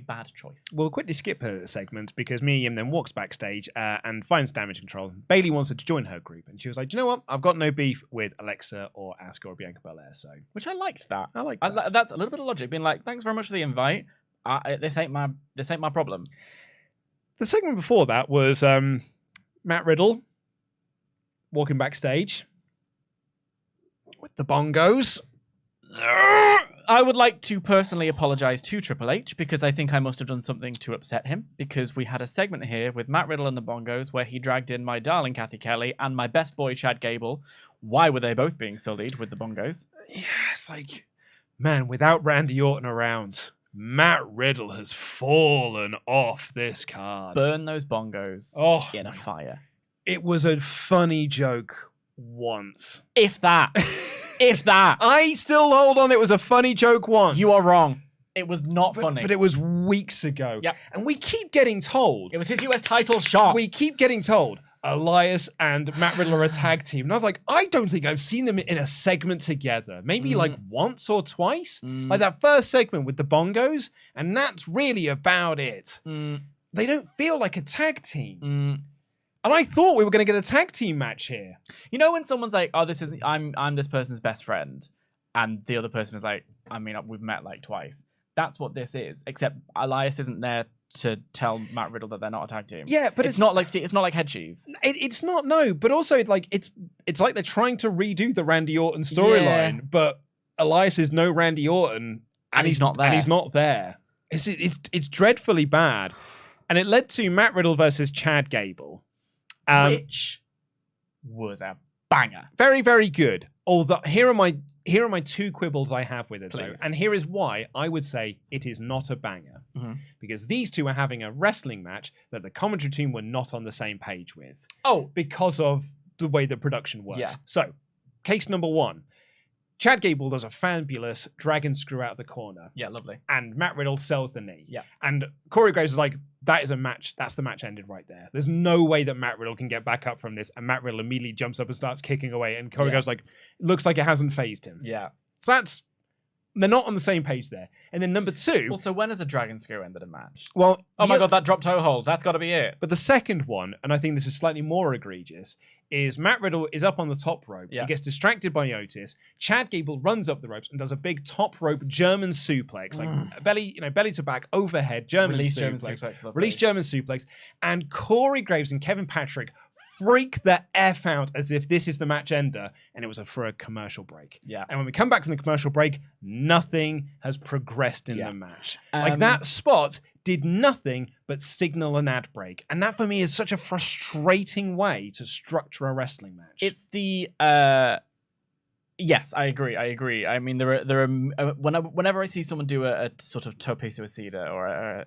bad choice. We'll quickly skip her segment because Mia Yim then walks backstage and finds Damage Control. Bayley wants her to join her group, and she was like, "Do you know what? I've got no beef with Alexa or Asuka or Bianca Belair." So, which I liked that. I like that. That's a little bit of logic. Being like, "Thanks very much for the invite. This ain't my problem." The segment before that was Matt Riddle walking backstage with the bongos. I would like to personally apologize to Triple H because I think I must have done something to upset him, because we had a segment here with Matt Riddle and the bongos where he dragged in my darling Kathy Kelly and my best boy Chad Gable. Why were they both being sullied with the bongos? Yeah, it's like, man, without Randy Orton around, Matt Riddle has fallen off this card. Burn those bongos in a fire. It was a funny joke once. If that. If that. I still hold on, it was a funny joke once. You are wrong. It was not funny. But it was weeks ago. Yep. And we keep getting told. It was his US title shot. We keep getting told Elias and Matt Riddle are a tag team. And I was like, I don't think I've seen them in a segment together. Maybe like once or twice. Like that first segment with the bongos. And that's really about it. They don't feel like a tag team. And I thought we were going to get a tag team match here. You know when someone's like, "Oh, this is I'm this person's best friend," and the other person is like, "I mean, we've met like twice." That's what this is. Except Elias isn't there to tell Matt Riddle that they're not a tag team. Yeah, but it's not like head cheese. It's not, no. But also, like it's like they're trying to redo the Randy Orton storyline, but Elias is no Randy Orton, and he's not there. And he's not there. It's dreadfully bad, and it led to Matt Riddle versus Chad Gable. Which was a banger. Very, very good. Although here are my two quibbles I have with it, though. And here is why I would say it is not a banger. Because these two are having a wrestling match that the commentary team were not on the same page with. Oh. Because of the way the production works. Yeah. So, case number one. Chad Gable does a fabulous dragon screw out of the corner. Yeah, lovely. And Matt Riddle sells the knee. Yeah. And Corey Graves is like, that is a match. That's the match ended right there. There's no way that Matt Riddle can get back up from this. And Matt Riddle immediately jumps up and starts kicking away. And Corey Graves is like, looks like it hasn't phased him. Yeah. So they're not on the same page there. And then number two. Well, so when has a dragon screw ended a match? Well, oh my God, that drop toe hold. That's got to be it. But the second one, and I think this is slightly more egregious, is Matt Riddle is up on the top rope. Yeah. He gets distracted by Otis. Chad Gable runs up the ropes and does a big top rope German suplex, like belly to back, overhead German suplex. German suplex. Release German suplex. And Corey Graves and Kevin Patrick freak the F out as if this is the match ender, and it was for a commercial break. Yeah. And when we come back from the commercial break, nothing has progressed in the match. Like that spot did nothing but signal an ad break. And that for me is such a frustrating way to structure a wrestling match. It's the yes, I agree. I mean, there are whenever I see someone do a sort of tope suicida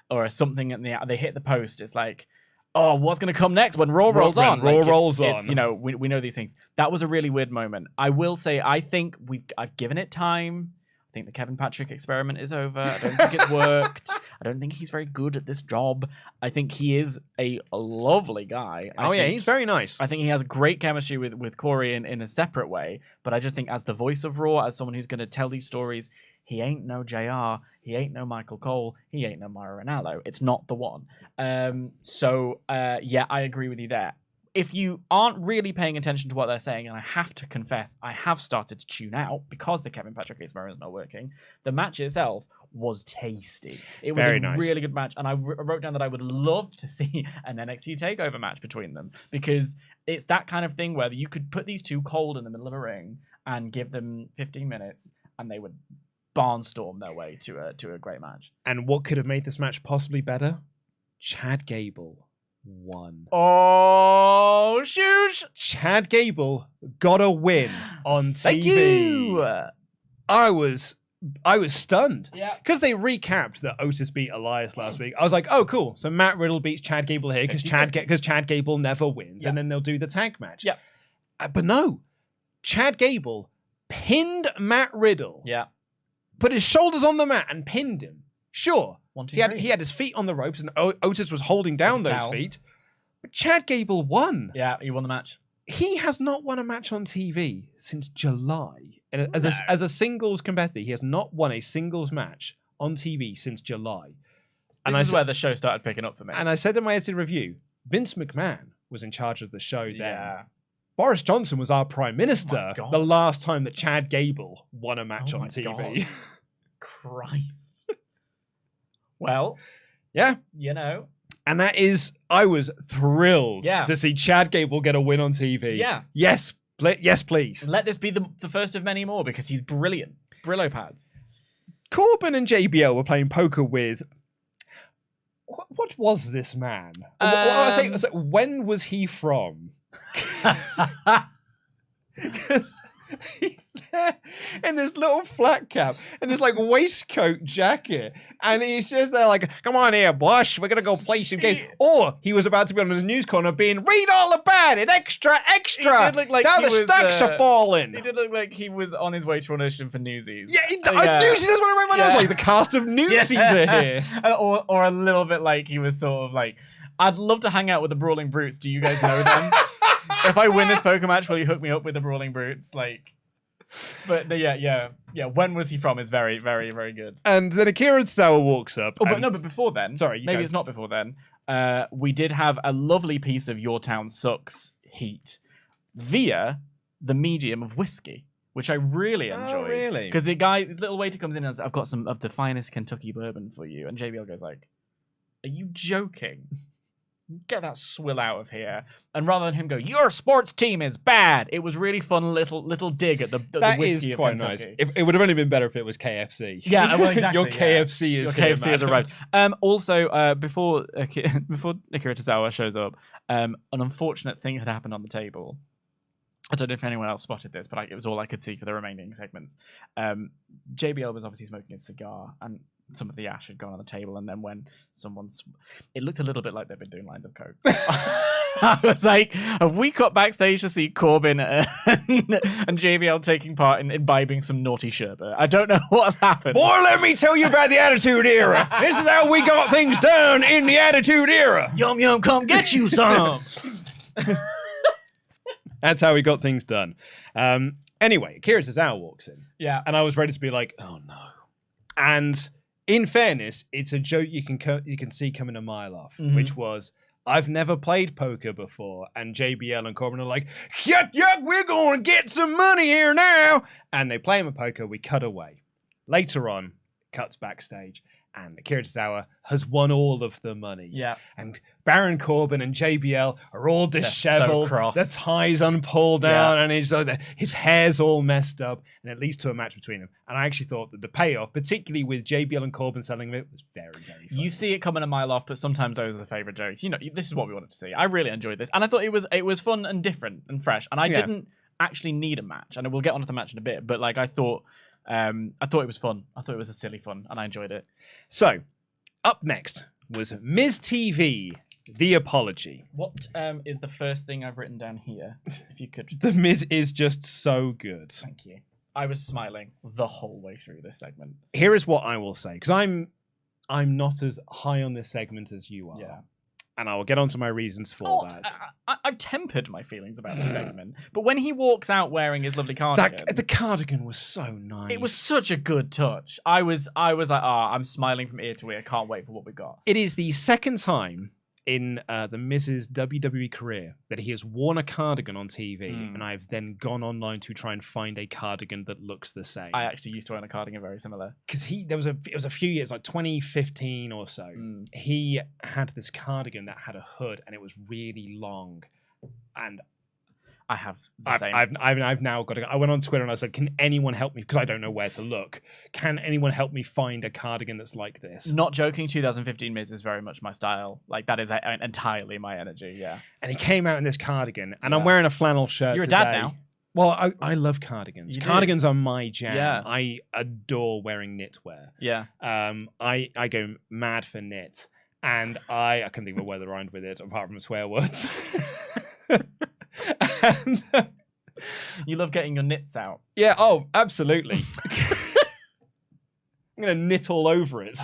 or something and they hit the post, it's like, oh, what's going to come next when Raw rolls on? Raw rolls on. It's, you know, we know these things. That was a really weird moment. I will say, I think I've given it time. I think the Kevin Patrick experiment is over. I don't think it's worked. I don't think he's very good at this job. I think he is a lovely guy. He's very nice. I think he has great chemistry with Corey in a separate way. But I just think as the voice of Raw, as someone who's going to tell these stories, he ain't no JR. He ain't no Michael Cole. He ain't no Mauro Ranallo. It's not the one. Yeah, I agree with you there. If you aren't really paying attention to what they're saying, and I have to confess, I have started to tune out because the Kevin Patrick experiment is not working, the match itself was tasty. It was really good match, and I wrote down that I would love to see an NXT TakeOver match between them, because it's that kind of thing where you could put these two cold in the middle of a ring and give them 15 minutes, and they would barnstorm their way to a great match. And what could have made this match possibly better? Chad Gable won. Oh, shoosh! Chad Gable got a win on TV. Thank you! I was stunned. Yeah. Because they recapped that Otis beat Elias last week. I was like, oh, cool. So Matt Riddle beats Chad Gable here because Chad Gable never wins. Yeah. And then they'll do the tag match. Yeah. But no. Chad Gable pinned Matt Riddle. Yeah. Put his shoulders on the mat and pinned him. Sure. 1, 2, he had his feet on the ropes and Otis was holding down those feet. But Chad Gable won. Yeah, he won the match. He has not won a match on TV since July. And as a singles competitor, he has not won a singles match on TV since July. This is where the show started picking up for me. And I said in my edited review, Vince McMahon was in charge of the show then. Yeah. Boris Johnson was our prime minister Oh the last time that Chad Gable won a match on TV. God. Christ. Well, yeah, you know. And I was thrilled to see Chad Gable get a win on TV. Yeah. Yes, yes, please. Let this be the first of many more because he's brilliant. Brillo pads. Corbin and JBL were playing poker with... What was this man? When was he from? Because he's there in this little flat cap and this like waistcoat jacket, and he's just there like, come on here, Bush, we're gonna go play some games. Or he was about to be on the news corner being, read all about it, extra. He did look like now the stacks are falling. He did look like he was on his way to an audition for Newsies. Yeah, Newsies is what I remember. I was like, the cast of Newsies are here. Or a little bit like he was sort of like, I'd love to hang out with the Brawling Brutes. Do you guys know them? If I win this poker match, will you hook me up with the Brawling Brutes? Like, but yeah. When was he from? Is very, very, very good. And then Akira Tozawa walks up. Oh, but before then. Sorry, maybe it's not before then. We did have a lovely piece of Your Town Sucks heat via the medium of whiskey, which I really enjoyed. Oh, really? Because the guy, his little waiter comes in and says, I've got some of the finest Kentucky bourbon for you. And JBL goes like, are you joking? Get that swill out of here. And rather than him go, your sports team is bad, it was really fun little dig at the whiskey of quite Kentucky. Nice. It would have only been better if it was KFC. Yeah, well, exactly. Your KFC has arrived. Also, before Akira Tozawa shows up, an unfortunate thing had happened on the table. I don't know if anyone else spotted this, but it was all I could see for the remaining segments. JBL was obviously smoking a cigar, and some of the ash had gone on the table, and then when it looked a little bit like they'd been doing lines of coke. I was like, have we got backstage to see Corbin and JBL taking part in imbibing some naughty sherbet? I don't know what's happened. Boy, let me tell you about the Attitude Era. This is how we got things done in the Attitude Era. Yum, yum, come get you some. That's how we got things done. Anyway, Akira Tozawa walks in. Yeah. And I was ready to be like, oh no. And in fairness, it's a joke you can see coming a mile off, which was, I've never played poker before. And JBL and Corbin are like, yuck, we're going to get some money here now. And they play him a poker. We cut away. Later on, cuts backstage. and Akira Tozawa has won all of the money. Yeah. And Baron Corbin and JBL are all disheveled. So the tie's unpulled down, and his hair's all messed up, and it leads to a match between them. And I actually thought that the payoff, particularly with JBL and Corbin selling it, was very, very funny. You see it coming a mile off, but sometimes those are the favorite jokes. You know, this is what we wanted to see. I really enjoyed this, and I thought it was fun and different and fresh. And I didn't actually need a match, and we'll get onto the match in a bit. But like, I thought it was fun. I thought it was a silly fun, and I enjoyed it. So, up next was MizTV. The Apology. What is the first thing I've written down here? If you could. The Miz is just so good. Thank you. I was smiling the whole way through this segment. Here is what I will say, because I'm not as high on this segment as you are. Yeah. And I will get onto my reasons for that. I've tempered my feelings about the segment, but when he walks out wearing his lovely cardigan, the cardigan was so nice. It was such a good touch. I was like, I'm smiling from ear to ear. Can't wait for what we got. It is the second time in the Miz's WWE career that he has worn a cardigan on TV, and I've then gone online to try and find a cardigan that looks the same. I actually used to own a cardigan very similar. Because it was a few years, like 2015 or so. He had this cardigan that had a hood, and it was really long. And I have the same. I've now got I went on Twitter and I said, can anyone help me? Because I don't know where to look. Can anyone help me find a cardigan that's like this? Not joking, 2015 Miz is very much my style. Like, that is entirely my energy, yeah. And he came out in this cardigan, and I'm wearing a flannel shirt You're today. A dad now. Well, I love cardigans. Cardigans are my jam. Yeah. I adore wearing knitwear. Yeah. I go mad for knit. And I can't think of a word that rhymed with it, apart from swear words. And, you love getting your knits out. Yeah, oh, absolutely. I'm going to knit all over it.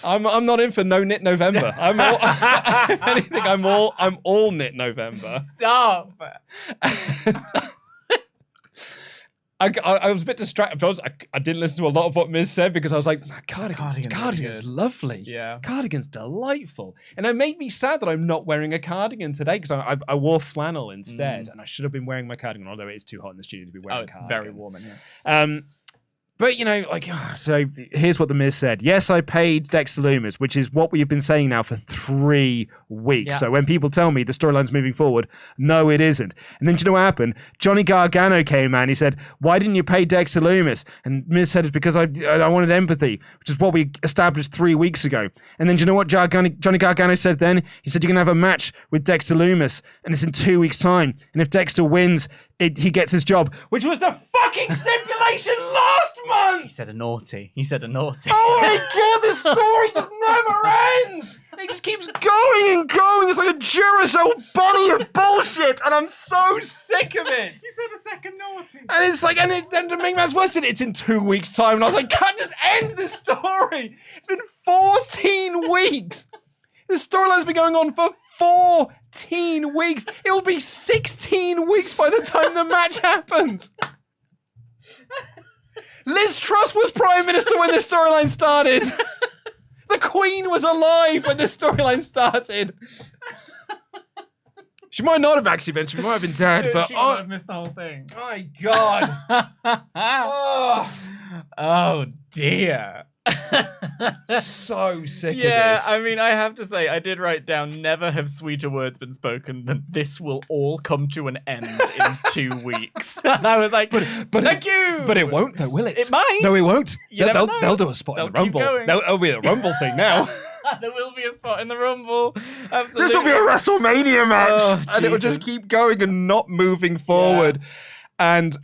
I'm not in for no knit November. I'm all, if anything, I'm all knit November. Stop. I was a bit distracted. I didn't listen to a lot of what Miz said because I was like, cardigan's lovely. Yeah. Cardigan's delightful. And it made me sad that I'm not wearing a cardigan today because I wore flannel instead. And I should have been wearing my cardigan, although it is too hot in the studio to be wearing a cardigan. Very warm in here. But, you know, like, so here's what the Miz said. Yes, I paid Dexter Lumis, which is what we've been saying now for 3 weeks. Yeah. So when people tell me the storyline's moving forward, no, it isn't. And then do you know what happened? Johnny Gargano came out and he said, why didn't you pay Dexter Lumis? And Miz said, it's because I wanted empathy, which is what we established 3 weeks ago. And then do you know what Johnny Gargano said then? He said, you're going to have a match with Dexter Lumis, and it's in 2 weeks' time. And if Dexter wins, he gets his job, which was the fucking stipulation last month! He said a naughty. Oh my god, this story just never ends! It just keeps going and going. It's like a Duracell body of bullshit, and I'm so sick of it. She said a second naughty. And it's like, and to make matters worse, it's in 2 weeks' time, and I was like, can't just end this story. It's been 14 weeks. The storyline's been going on for 14 weeks. It'll be 16 weeks by the time the match happens. Liz Truss was Prime Minister when this storyline started. The Queen was alive when this storyline started. She might not have actually been. She might have been dead. But she might have missed the whole thing. Oh my god. Oh dear. So sick of this. Yeah, I mean, I have to say, I did write down, never have sweeter words been spoken than this will all come to an end in 2 weeks. And I was like, thank you! But it won't though, will it? It might. No, it won't. They'll do a spot in the Rumble. That'll be a Rumble thing now. There will be a spot in the Rumble. Absolutely. This will be a WrestleMania match. And it will just keep going and not moving forward. Yeah. And...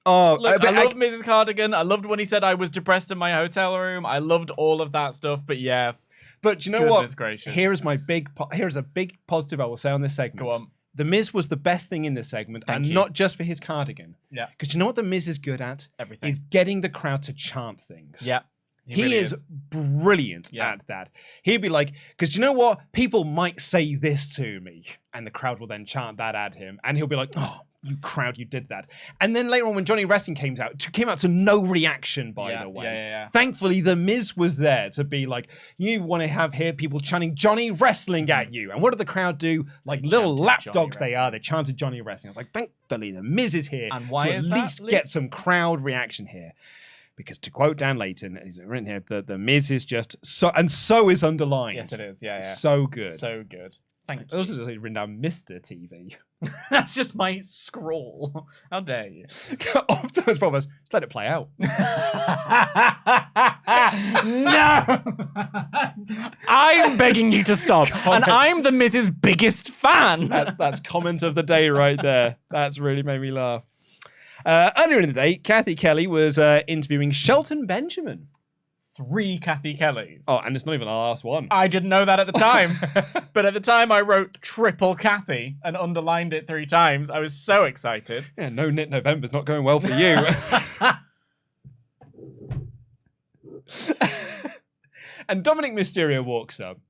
Look, I love Mrs. Cardigan. I loved when he said I was depressed in my hotel room. I loved all of that stuff. But yeah. But you know what? Gracious. Here's a big positive I will say on this segment. Go on. The Miz was the best thing in this segment, not just for his cardigan. Yeah. Because you know what the Miz is good at? Everything. Is getting the crowd to chant things. Yeah. He really is brilliant at that. He'd be like, because you know what? People might say this to me, and the crowd will then chant that at him, and he'll be like, oh, you crowd, you did that. And then later on, when Johnny Wrestling came out to no reaction, by the way. Yeah. Thankfully, The Miz was there to be like, you want to hear people chanting Johnny Wrestling at you. And what did the crowd do? Like little lapdogs they are, they chanted Johnny Wrestling. I was like, thankfully, The Miz is here and why to at least get some crowd reaction here. Because to quote Dan Layton, he's written here, the Miz is just so, and so is underlined. Yes, it is. Yeah. So good. So good. Thank I also you. just written down Mr. TV. That's just my scroll. How dare you? Optimus Prime, just let it play out. No! I'm begging you to stop. And I'm the Miz's biggest fan. That's comment of the day right there. That's really made me laugh. Earlier in the day, Kathy Kelly was interviewing Shelton Benjamin. 3 Kathy Kellys. Oh, and it's not even our last one. I didn't know that at the time. But at the time I wrote triple Kathy and underlined it 3 times. I was so excited. Yeah, no Knit November's not going well for you. And Dominic Mysterio walks up.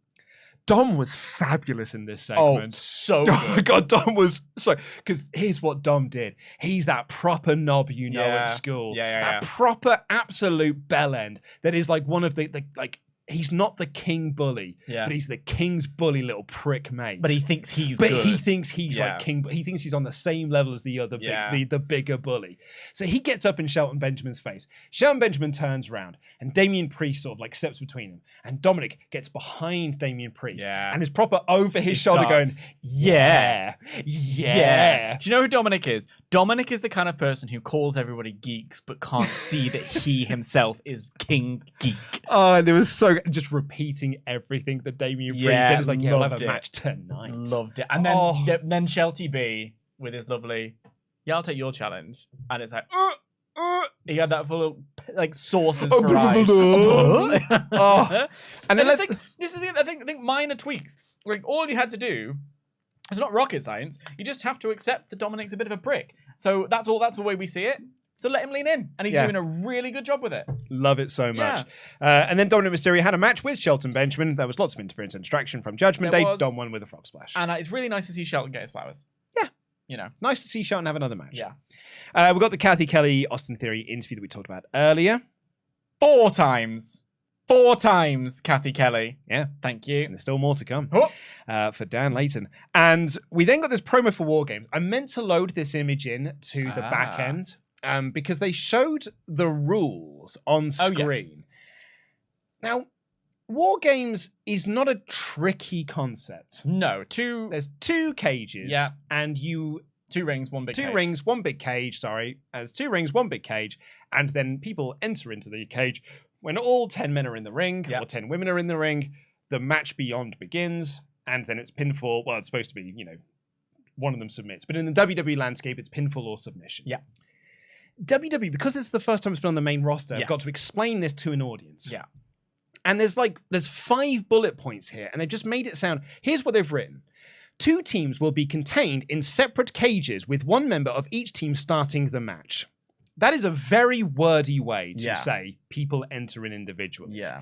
Dom was fabulous in this segment. Oh, so good. Oh my God, Dom was so... Because here's what Dom did. He's that proper knob you know at school. That proper absolute bellend that is like one of the like... He's not the king bully, but he's the king's bully little prick mate. But he thinks he's good. But he thinks he's like king. He thinks he's on the same level as the other, the bigger bully. So he gets up in Shelton Benjamin's face. Shelton Benjamin turns around, and Damian Priest sort of like steps between them. And Dominic gets behind Damian Priest and is proper over his shoulder going, yeah. Do you know who Dominic is? Dominic is the kind of person who calls everybody geeks, but can't see that he himself is king geek. Oh, and it was so just repeating everything that Damian Priest said. It's like, we'll have a match tonight. Loved it. And then Shelty B with his lovely, I'll take your challenge. And it's like, he had that full like sauces for eyes. And then it's like, this is I think minor tweaks. Like all you had to do, it's not rocket science. You just have to accept that Dominic's a bit of a prick. So that's the way we see it. So let him lean in, and he's doing a really good job with it. Love it so much. And then Dominic Mysterio had a match with Shelton Benjamin. There was lots of interference and distraction from Judgment Day. Dom won with a frog splash. And it's really nice to see Shelton get his flowers. Yeah. You know. Nice to see Shelton have another match. Yeah. We've got the Kathy Kelly Austin Theory interview that we talked about earlier. 4 times. 4 times, Kathy Kelly. Yeah. Thank you. And there's still more to come for Dan Layton. And we then got this promo for War Games. I meant to load this image in to the back end. Because they showed the rules on screen. Oh, yes. Now, War Games is not a tricky concept. No, there's 2 cages. Yeah. And 2 rings, 1 big cage. 2 rings, 1 big cage, sorry. There's 2 rings, 1 big cage. And then people enter into the cage. When all 10 men are in the ring, or 10 women are in the ring, the match beyond begins. And then it's pinfall. Well, it's supposed to be, one of them submits. But in the WWE landscape, it's pinfall or submission. Yeah. WWE, because it's the first time it's been on the main roster, I've got to explain this to an audience. Yeah. And there's 5 bullet points here, and they've just made it sound, here's what they've written. 2 teams will be contained in separate cages with 1 member of each team starting the match. That is a very wordy way to say people enter in individually. Yeah.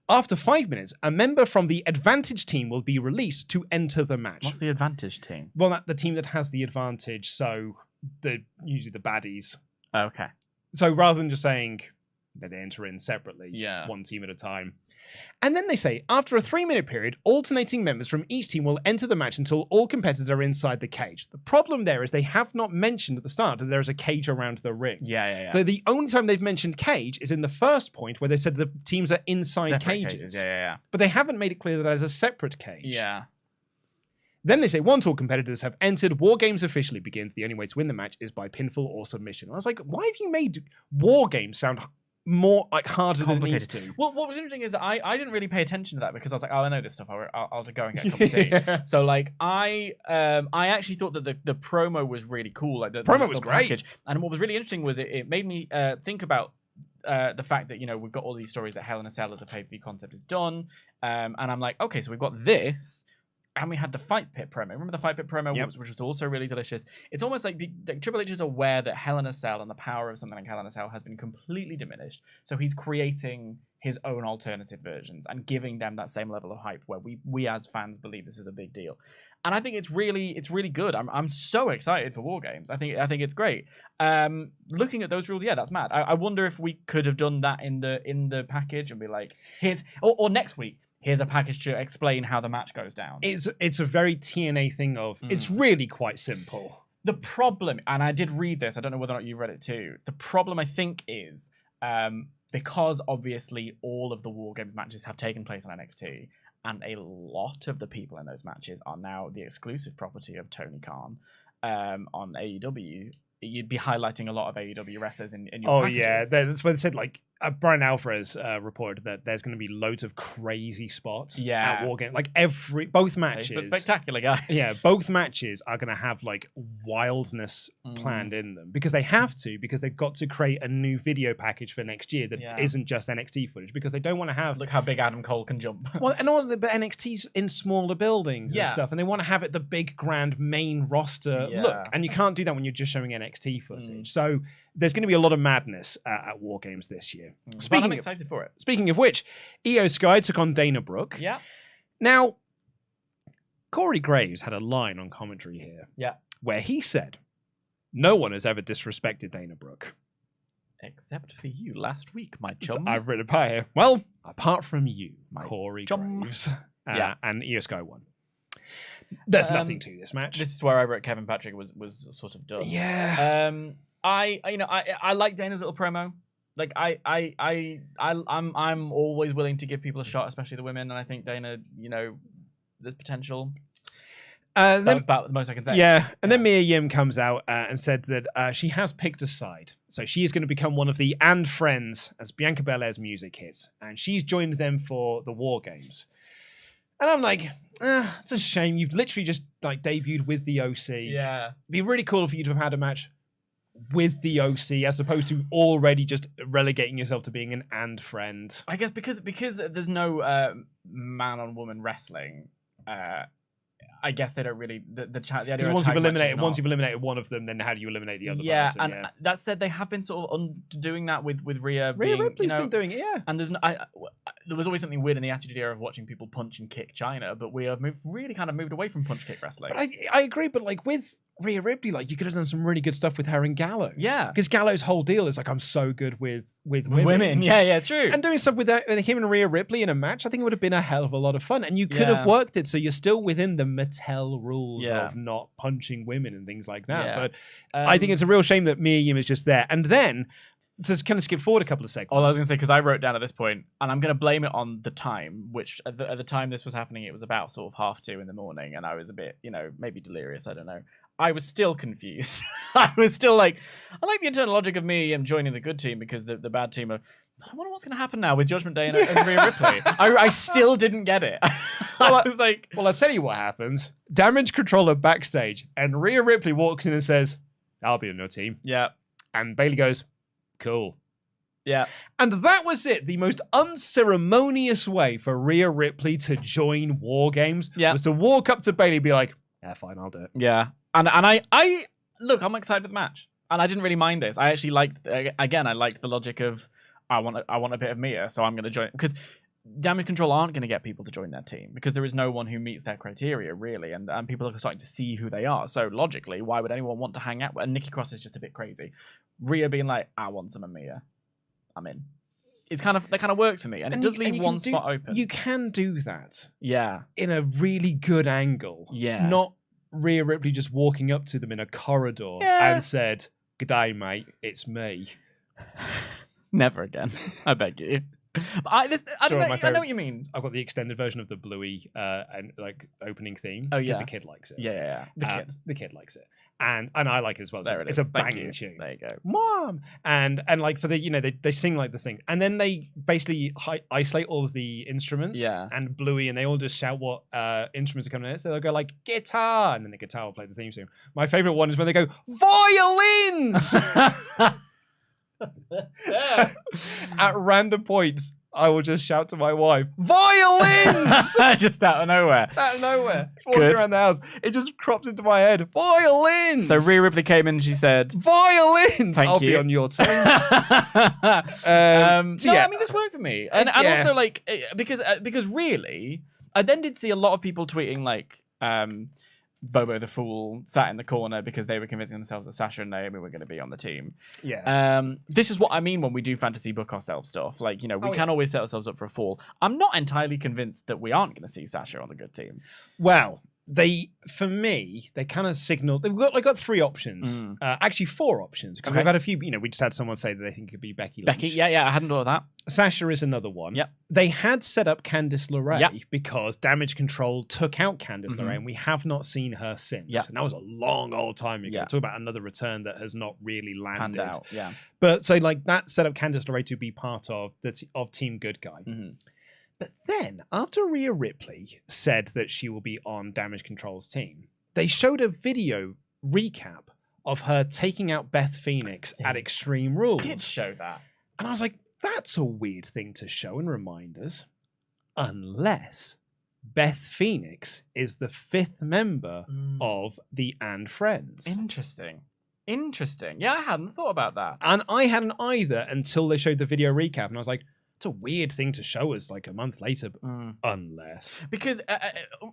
After 5 minutes, a member from the advantage team will be released to enter the match. What's the advantage team? Well, the team that has the advantage, so usually the baddies. Okay. So rather than just saying that they enter in separately, 1 team at a time. And then they say, after a 3-minute period, alternating members from each team will enter the match until all competitors are inside the cage. The problem there is they have not mentioned at the start that there is a cage around the ring. Yeah. So the only time they've mentioned cage is in the first point where they said the teams are inside separate cages. Yeah. But they haven't made it clear that there's a separate cage. Yeah. Then they say, once all competitors have entered, War Games officially begins. The only way to win the match is by pinfall or submission. And I was like, why have you made War Games sound more harder than it needs to? Well, what was interesting is that I didn't really pay attention to that because I was like, I know this stuff. I'll just go and get a cup of tea. So I actually thought that the promo was really cool. Like the promo was great. Package. And what was really interesting was it made me think about the fact that we've got all these stories that Hell in a Cell as a pay-per-view concept is done, and I'm like, okay, so we've got this. And we had the Fight Pit promo. Remember the Fight Pit promo, which was also really delicious? It's almost like Triple H is aware that Hell in a Cell and the power of something like Hell in a Cell has been completely diminished. So he's creating his own alternative versions and giving them that same level of hype where we as fans believe this is a big deal. And I think it's really good. I'm so excited for War Games. I think it's great. Looking at those rules, that's mad. I wonder if we could have done that in the package and be like, here's or next week. Here's a package to explain how the match goes down. It's a very TNA thing of, it's really quite simple. The problem, and I did read this, I don't know whether or not you read it too, the problem I think is, because obviously all of the War Games matches have taken place on NXT, and a lot of the people in those matches are now the exclusive property of Tony Khan on AEW. You'd be highlighting a lot of AEW wrestlers in your packages. Yeah, that's what they said. Like Brian Alvarez reported that there's going to be loads of crazy spots at War Games. Like both matches, but spectacular guys. Yeah, both matches are going to have like wildness planned in them because they have to, because they've got to create a new video package for next year that isn't just NXT footage, because they don't want to have look how big Adam Cole can jump. Well, and all but NXT's in smaller buildings and stuff, and they want to have it the big grand main roster look, and you can't do that when you're just showing NXT footage. So there's going to be a lot of madness at War Games this year. But I'm excited for it. Speaking of which, IYO Sky took on Dana Brooke. Yeah. Now, Corey Graves had a line on commentary here. Yeah. Where he said, "No one has ever disrespected Dana Brooke. Except for you last week, my chum." I've read it by here. Well, apart from you, my Corey chum. Graves. And IYO Sky won. There's nothing to this match. This is where I wrote Kevin Patrick was sort of done. Yeah. I like Dana's little promo. Like I'm always willing to give people a shot, especially the women, and I think Dana, there's potential. That's about the most I can say. Yeah, and then Mia Yim comes out and said that she has picked a side. So she is going to become one of the And Friends as Bianca Belair's music hits, and she's joined them for the War Games. And I'm like, it's a shame. You've literally just like debuted with the OC. Yeah. It'd be really cool for you to have had a match with the OC as opposed to already just relegating yourself to being an And Friend. I guess because there's no man on woman wrestling. I guess they don't really the idea of once you've eliminated one of them, then how do you eliminate the other person? And that said, they have been sort of doing that with Rhea. Rhea Ripley's been doing it, yeah. And there was always something weird in the Attitude Era of watching people punch and kick China, but we have really moved away from punch kick wrestling. But I agree, but like with Rhea Ripley, like you could have done some really good stuff with her and Gallows. Yeah, because Gallows' whole deal is like, I'm so good with women. Yeah, true. And doing stuff with him and Rhea Ripley in a match, I think it would have been a hell of a lot of fun. And you could have worked it so you're still within the Mattel rules of not punching women and things like that. Yeah. But I think it's a real shame that Mia Yim is just there. And then to kind of skip forward a couple of seconds. All I was going to say, because I wrote down at this point, and I'm going to blame it on the time, which at the time this was happening, it was about sort of 2:30 in the morning, and I was a bit, maybe delirious, I don't know. I was still confused. I was still like, I like the internal logic of me joining the good team because the bad team are, I wonder what's going to happen now with Judgment Day and Rhea Ripley. I still didn't get it. I was like... Well, I'll tell you what happens. Damage controller backstage, and Rhea Ripley walks in and says, "I'll be on your team." Yeah. And Bayley goes, "Cool." Yeah. And that was it. The most unceremonious way for Rhea Ripley to join War Games was to walk up to Bayley and be like, "Yeah, fine, I'll do it." Yeah. And I look, I'm excited for the match. And I didn't really mind this. I actually liked the logic of I want a bit of Mia, so I'm going to join, because Damage Control aren't going to get people to join their team because there is no one who meets their criteria, really, and people are starting to see who they are. So logically, why would anyone want to hang out? And Nikki Cross is just a bit crazy. Rhea being like, "I want some of Mia, I'm in." That kind of works for me, and it does leave one spot open. You can do that, yeah, in a really good angle. Yeah, not Rhea Ripley just walking up to them in a corridor and said, "G'day, mate, it's me." Never again. I beg you. I know what you mean. I've got the extended version of the Bluey and like opening theme. Oh yeah, the kid likes it. Yeah. The kid likes it, and I like it as well. There it's a banging tune. There you go, Mom. And like so they sing like this thing, and then they basically isolate all of the instruments. And Bluey, and they all just shout what instruments are coming in. So they'll go like guitar, and then the guitar will play the theme tune. My favorite one is when they go violins. At random points, I will just shout to my wife, "Violins!" Just out of nowhere. It's out of nowhere. Walking around the house, it just crops into my head. Violins! So Rhea Ripley came in and she said, "Violins! I'll be on your team." I mean, this worked for me. And also, like, because really, I then did see a lot of people tweeting, like, Bobo the Fool sat in the corner because they were convincing themselves that Sasha and Naomi were going to be on the team. Yeah. This is what I mean when we do fantasy book ourselves stuff. Like, we can always set ourselves up for a fall. I'm not entirely convinced that we aren't going to see Sasha on the good team. Well, for me, they kind of signaled they've got 3 options. Actually 4 options. Because we've had a few, we just had someone say that they think it could be Becky Lynch. Yeah, I hadn't thought of that. Sasha is another one. Yep. They had set up Candice LeRae because Damage Control took out Candice LeRae, and we have not seen her since. Yep. And that was a long old time ago. Yeah. Talk about another return that has not really landed. Panned out, yeah. But so that set up Candice LeRae to be part of Team Good Guy. But then, after Rhea Ripley said that she will be on Damage Control's team, they showed a video recap of her taking out Beth Phoenix at Extreme Rules. Did show that. And I was like, that's a weird thing to show and remind us. Unless Beth Phoenix is the 5th member of the And Friends. Interesting. Yeah, I hadn't thought about that. And I hadn't either until they showed the video recap. And I was like, it's a weird thing to show us like a month later, unless. Because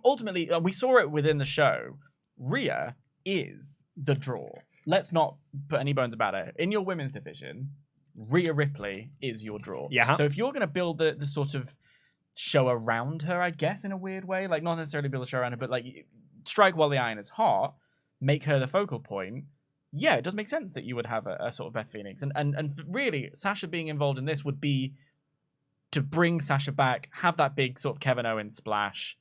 ultimately, we saw it within the show. Rhea is the draw. Let's not put any bones about it. In your women's division, Rhea Ripley is your draw. Yeah. So if you're going to build the sort of show around her, I guess, in a weird way, like not necessarily build a show around her, but like strike while the iron is hot, make her the focal point. Yeah, it does make sense that you would have a sort of Beth Phoenix. And really, Sasha being involved in this would be to bring Sasha back, have that big sort of Kevin Owens splash,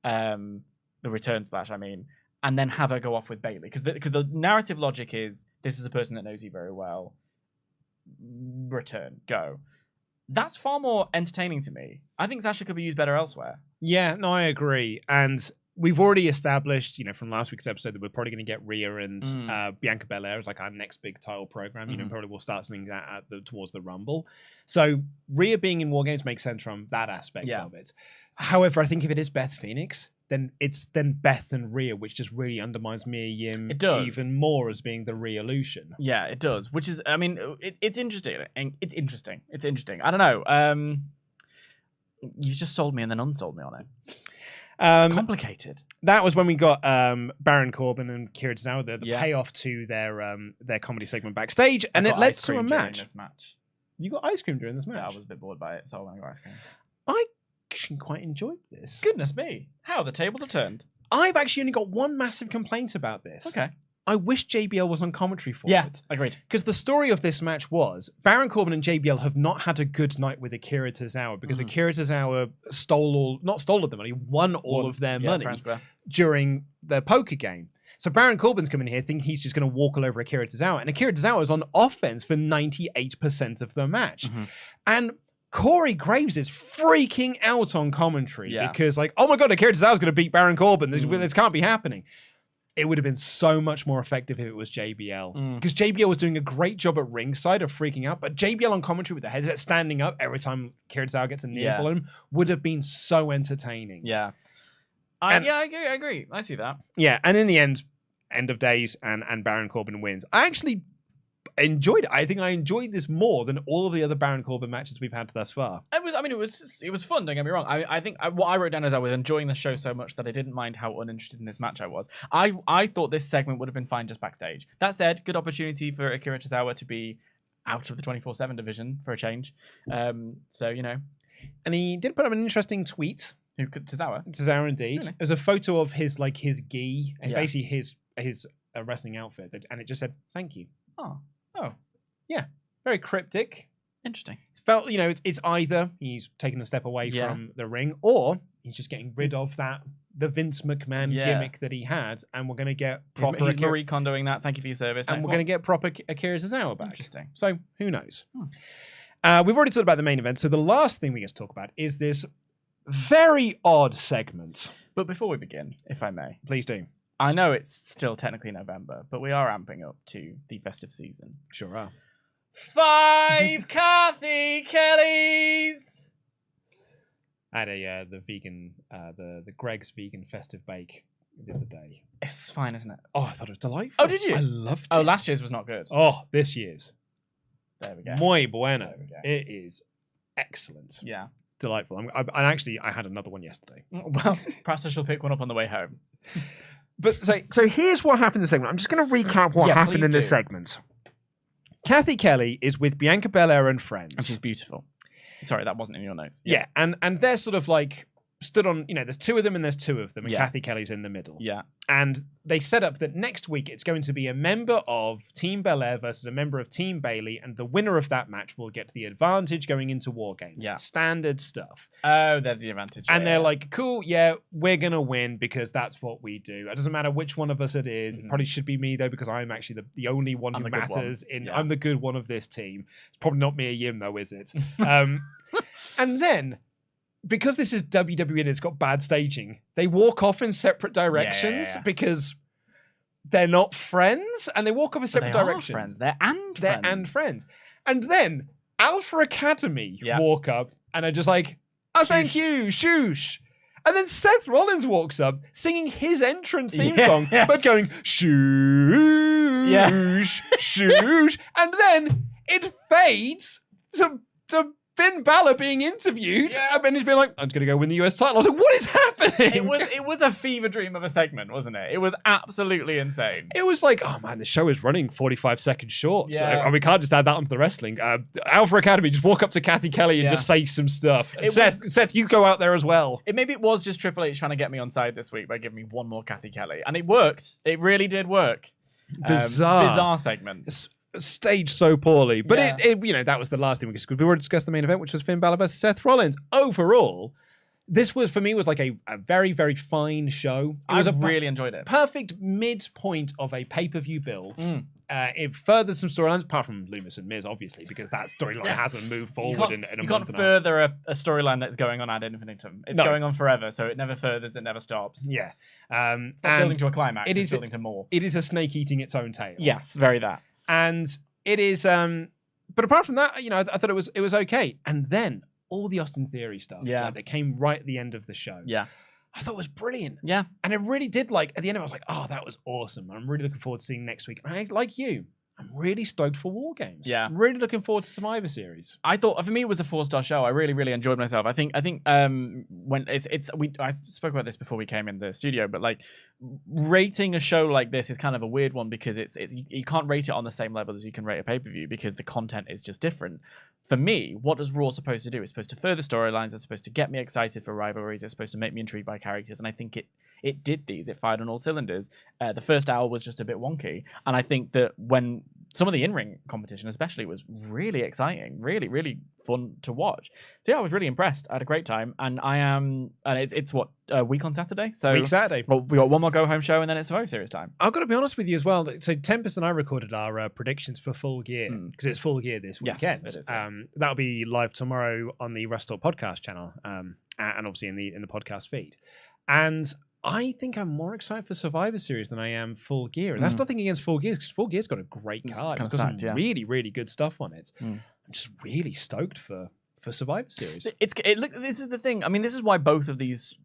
the return splash, I mean, and then have her go off with Bayley. Because the narrative logic is, this is a person that knows you very well. Return, go. That's far more entertaining to me. I think Sasha could be used better elsewhere. Yeah, no, I agree. And we've already established, from last week's episode that we're probably going to get Rhea and Bianca Belair as like our next big title program. Probably we'll start something that towards the Rumble. So Rhea being in War Games makes sense from that aspect of it. However, I think if it is Beth Phoenix, then it's Beth and Rhea, which just really undermines Mia Yim even more as being the Rhea-lution. Yeah, it does. Which is, I mean, it's interesting. It's interesting. I don't know. You've just sold me and then unsold me on it. Complicated. That was when we got Baron Corbin and Kira Tozawa, the payoff to their comedy segment backstage, and it led to a match. You got ice cream during this match? Yeah, I was a bit bored by it, so I went and got ice cream. I actually quite enjoyed this. Goodness me. How the tables have turned. I've actually only got one massive complaint about this. Okay. I wish JBL was on commentary for it. Yeah, agreed. Because the story of this match was Baron Corbin and JBL have not had a good night with Akira Tozawa because Akira Tozawa not stole all the money, won all of their money during their poker game. So Baron Corbin's coming here thinking he's just going to walk all over Akira Tozawa. And Akira Tozawa is on offense for 98% of the match. And Corey Graves is freaking out on commentary because like, oh my God, Akira Tozawa's going to beat Baron Corbin. This can't be happening. It would have been so much more effective if it was JBL. Because JBL was doing a great job at ringside of freaking out, but JBL on commentary with the headset standing up every time Akira Tozawa gets a near blow him would have been so entertaining. Yeah. I agree. I see that. Yeah, and in the end of days, and Baron Corbin wins. I actually enjoyed it. I think I enjoyed this more than all of the other Baron Corbin matches we've had thus far. It was fun, don't get me wrong. I think what I wrote down is I was enjoying the show so much that I didn't mind how uninterested in this match I was. I thought this segment would have been fine just backstage. That said, good opportunity for Akira Tozawa to be out of the 24/7 division for a change. So, And he did put up an interesting tweet. Who could Tozawa? Tozawa, indeed. Really? It was a photo of his gi and basically his wrestling outfit, and it just said "thank you." Oh, yeah, very cryptic. Interesting. It felt it's either he's taking a step away from the ring, or he's just getting rid of the Vince McMahon gimmick that he had, and we're going to get proper. He's Marie Kondoing that. Thank you for your service. And we're going to get proper Akira Tozawa back. Interesting. So who knows? We've already talked about the main event, so the last thing we get to talk about is this very odd segment. But before we begin, if I may, please do. I know it's still technically November, but we are amping up to the festive season. Sure are. 5 Kathy Kellys. I had the Greg's vegan festive bake the other day. It's fine, isn't it? Oh, I thought it was delightful. Oh, did you? I loved it. Oh, last year's was not good. Oh, this year's. There we go. Muy bueno. It is excellent. Yeah. Delightful. I had another one yesterday. Well, perhaps I shall pick one up on the way home. But so here's what happened in the segment. I'm just going to recap what happened in this segment. Kathy Kelly is with Bianca Belair and friends. And she's beautiful. Sorry, that wasn't in your notes. Yeah, and they're sort of like stood on, there's two of them and there's two of them, and Kathy Kelly's in the middle. Yeah. And they set up that next week it's going to be a member of Team Belair versus a member of Team Bayley, and the winner of that match will get the advantage going into War Games. Yeah. Standard stuff. Oh, there's the advantage. And they're like, cool, yeah, we're going to win because that's what we do. It doesn't matter which one of us it is. It probably should be me, though, because I'm actually the only one who matters. I'm the good one of this team. It's probably not Mia Yim, though, is it? And then, because this is WWE and it's got bad staging, they walk off in separate directions because they're not friends, and they walk off in separate directions. Friends. They're friends. And then Alpha Academy walk up and are just like, oh, thank you, shoosh. And then Seth Rollins walks up singing his entrance theme song, but going, shoosh, shoosh. And then it fades to Finn Balor being interviewed, and then he's been like, I'm going to go win the US title. I was like, what is happening? It was a fever dream of a segment, wasn't it? It was absolutely insane. It was like, oh man, the show is running 45 seconds short. Yeah. So we can't just add that onto the wrestling. Alpha Academy, just walk up to Kathy Kelly and just say some stuff. Seth, you go out there as well. Maybe it was just Triple H trying to get me on side this week by giving me one more Kathy Kelly. And it worked. It really did work. Bizarre segment. Staged so poorly, but it that was the last thing we discussed. We already discussed the main event, which was Finn Balor versus Seth Rollins. Overall, this was for me like a very, very fine show. I really enjoyed it. Perfect midpoint of a pay-per-view build. It furthered some storylines, apart from Lumis and Miz, obviously, because that storyline hasn't moved forward in a month. You can't further a storyline that's going on ad infinitum. It's going on forever, so it never furthers, it never stops. Yeah. It's not building to a climax, it's building to more. It is a snake eating its own tail. Yes, very that. And it is, but apart from that, I thought it was okay. And then all the Austin Theory stuff, that came right at the end of the show. Yeah, I thought was brilliant. Yeah, and it really did. Like at the end, I was like, oh, that was awesome. I'm really looking forward to seeing next week. And like you, I'm really stoked for War Games. Yeah, I'm really looking forward to Survivor Series. I thought for me it was a 4-star show. I really, really enjoyed myself. I think when I spoke about this before we came in the studio, but like rating a show like this is kind of a weird one because it's you can't rate it on the same level as you can rate a pay-per-view because the content is just different. For me, what is Raw supposed to do? It's supposed to further storylines. It's supposed to get me excited for rivalries. It's supposed to make me intrigued by characters, and I think it did these. It fired on all cylinders. The first hour was just a bit wonky, and I think that when some of the in-ring competition especially was really exciting, really, really fun to watch. So yeah, I was really impressed. I had a great time, and it's what, a week on Saturday? Week Saturday. Well, we got one more go-home show, and then it's Survivor Series time. I've got to be honest with you as well. So Tempest and I recorded our predictions for Full Gear, because it's Full Gear this weekend. Yes, it is, that'll be live tomorrow on the WrestleTalk Podcast channel, and obviously in the podcast feed. And I think I'm more excited for Survivor Series than I am Full Gear. And that's nothing against Full Gear, because Full Gear's got a great card. It's got some really, really good stuff on it. I'm just really stoked for Survivor Series. Look, this is the thing. I mean, this is why both of these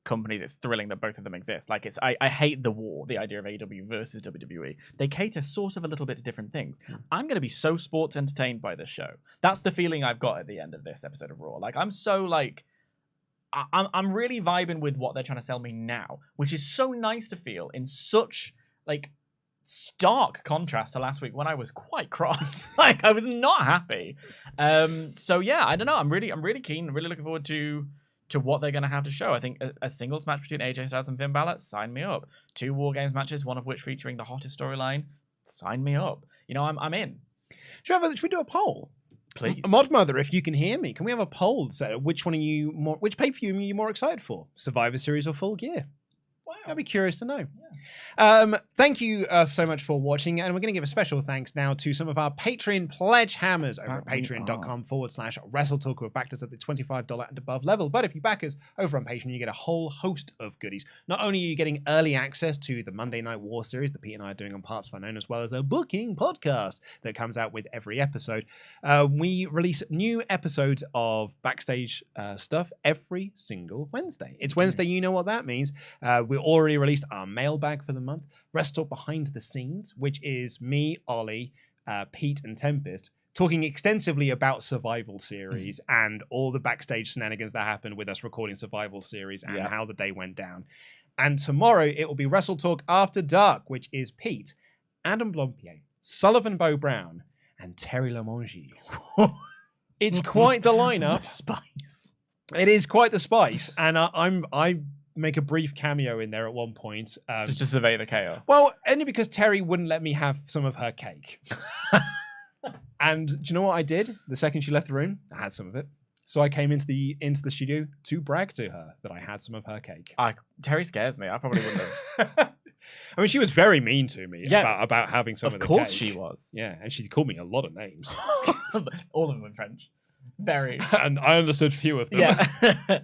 companies, it's thrilling that both of them exist. Like, I hate the war, the idea of AEW versus WWE. They cater sort of a little bit to different things. I'm going to be so sports entertained by this show. That's the feeling I've got at the end of this episode of Raw. Like, I'm so like... I'm really vibing with what they're trying to sell me now, which is so nice to feel in such like stark contrast to last week when I was quite cross. Like I was not happy. So yeah, I don't know. I'm really keen. I'm really looking forward to what they're going to have to show. I think a singles match between AJ Styles and Finn Balor, sign me up. 2 War Games matches, one of which featuring the hottest storyline, sign me up. I'm in. Should we do a poll? Please. Mod Mother, if you can hear me, can we have a poll to say which pay-per-view are you more excited for? Survivor Series or Full Gear? Wow. I'd be curious to know. Yeah. Thank you so much for watching, and we're going to give a special thanks now to some of our Patreon Pledgehammers over at patreon.com/WrestleTalk. We're backed us at the $25 and above level, but if you back us over on Patreon, you get a whole host of goodies. Not only are you getting early access to the Monday Night War series that Pete and I are doing on partsFUNknown, as well as a booking podcast that comes out with every episode. We release new episodes of backstage stuff every single Wednesday. It's Wednesday, you know what that means. We already released our mailbag for the month, WrestleTalk Behind the Scenes, which is me, Ollie, Pete, and Tempest talking extensively about Survival Series and all the backstage shenanigans that happened with us recording Survival Series and how the day went down. And tomorrow it will be WrestleTalk After Dark, which is Pete, Adam Blompier, Sullivan Bo Brown, and Terry Lamongi. It's quite the lineup. Spice. It is quite the spice, and I make a brief cameo in there at one point. Just to survey the chaos. Well, only because Terry wouldn't let me have some of her cake. And do you know what I did? The second she left the room, I had some of it. So I came into the studio to brag to her that I had some of her cake. Terry scares me. I probably wouldn't have. I mean, she was very mean to me about having some of the cake. Of course she was. Yeah, and she called me a lot of names. All of them in French. Very. And I understood few of them. Yeah.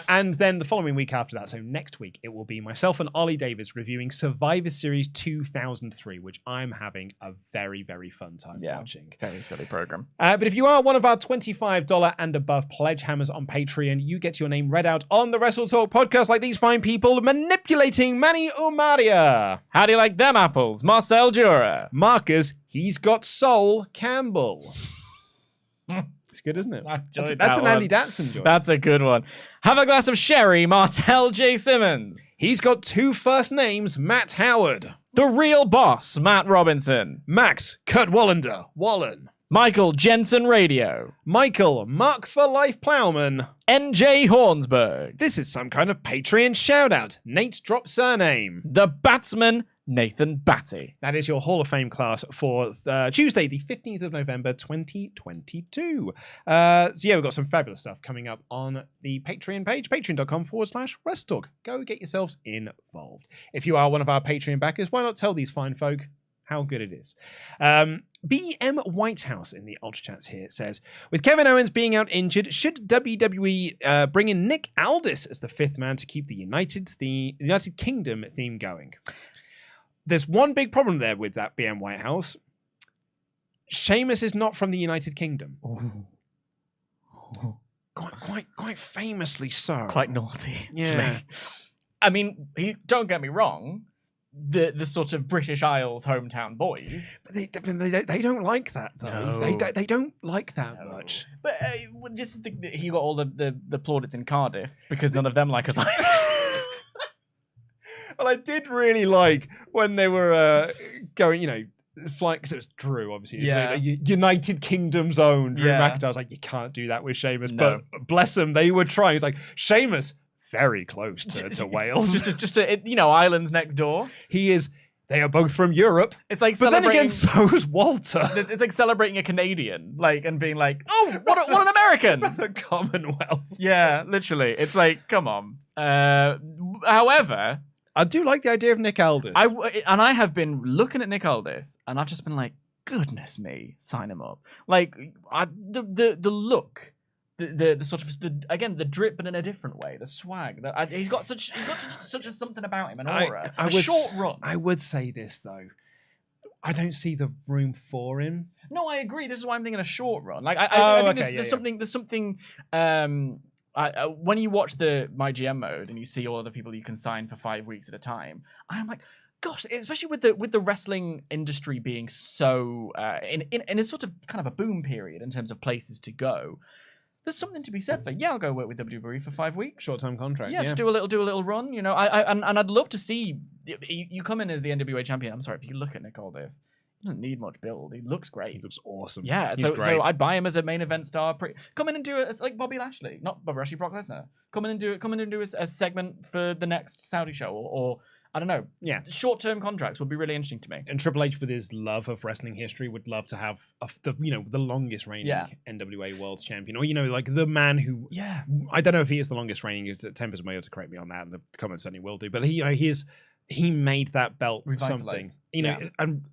And then the following week after that, so next week, it will be myself and Ollie Davis reviewing Survivor Series 2003, which I'm having a very, very fun time watching. Very silly program. But if you are one of our $25 and above Pledgehammers on Patreon, you get your name read out on the WrestleTalk podcast like these fine people manipulating Manny Umaria. How do you like them apples? Marcel Jura. Marcus, he's got Soul Campbell. It's good, isn't it? That's an Andy Datson joint. That's a good one. Have a glass of sherry, Martel J. Simmons. He's got two first names, Matt Howard. The real boss, Matt Robinson. Max, Kurt Wallander, Wallen. Michael Jensen Radio. Michael, Mark for Life Plowman. NJ Hornsberg. This is some kind of Patreon shout-out. Nate drop surname. The Batsman, Nathan Batty. That is your Hall of Fame class for Tuesday, the 15th of November, 2022. So yeah, we've got some fabulous stuff coming up on the Patreon page, patreon.com/WrestleTalk. Go get yourselves involved. If you are one of our Patreon backers, why not tell these fine folk how good it is? BM Whitehouse in the Ultrachats here says, with Kevin Owens being out injured, should WWE bring in Nick Aldis as the fifth man to keep the United Kingdom theme going? There's one big problem there with that, BM Whitehouse. Sheamus is not from the United Kingdom. Quite famously so. Quite naughty. Yeah. I mean, don't get me wrong. The sort of British Isles hometown boys. But they don't like that, though. No. They don't like that much. But this is he got all the plaudits in Cardiff because none of them like us. Well, I did really like when they were going, flying, because it was Drew, obviously. Yeah. United Kingdom's own Drew Yeah. McIntyre. I was like, you can't do that with Sheamus. No. But bless them, they were trying. It's like, Sheamus, very close to Wales. just islands next door. He is. They are both from Europe. It's like but then again, so is Walter. It's like celebrating a Canadian, and being like, oh, what an American. The Commonwealth. Yeah, literally. It's like, come on. However, I do like the idea of Nick Aldis. I have been looking at Nick Aldis, and I've just been like, goodness me, sign him up. Like, the look, the sort of the drip, but in a different way. The swag. He's got such a something about him, an aura. Short run. I would say this though. I don't see the room for him. No, I agree. This is why I'm thinking a short run. Like, I think there's something. When you watch the My GM mode and you see all of the people you can sign for 5 weeks at a time, I'm like, gosh, especially with the wrestling industry being so in a sort of kind of a boom period in terms of places to go. There's something to be said for, I'll go work with WWE for 5 weeks. Short-term contract. Yeah, just do a little run. And I'd love to see you come in as the NWA champion. I'm sorry, if you look at Nick Aldis, he doesn't need much build. He looks great. He looks awesome. Yeah, so I'd buy him as a main event star. Come in and do it like Bobby Lashley, not Bobby Lashley, Brock Lesnar. Come in and do a segment for the next Saudi show, or I don't know. Yeah, short-term contracts would be really interesting to me. And Triple H, with his love of wrestling history, would love to have the longest reigning NWA World's Champion, or like the man who. Yeah, I don't know if he is the longest reigning. Tempers may have to correct me on that, and the comments certainly will do. But he made that belt something. And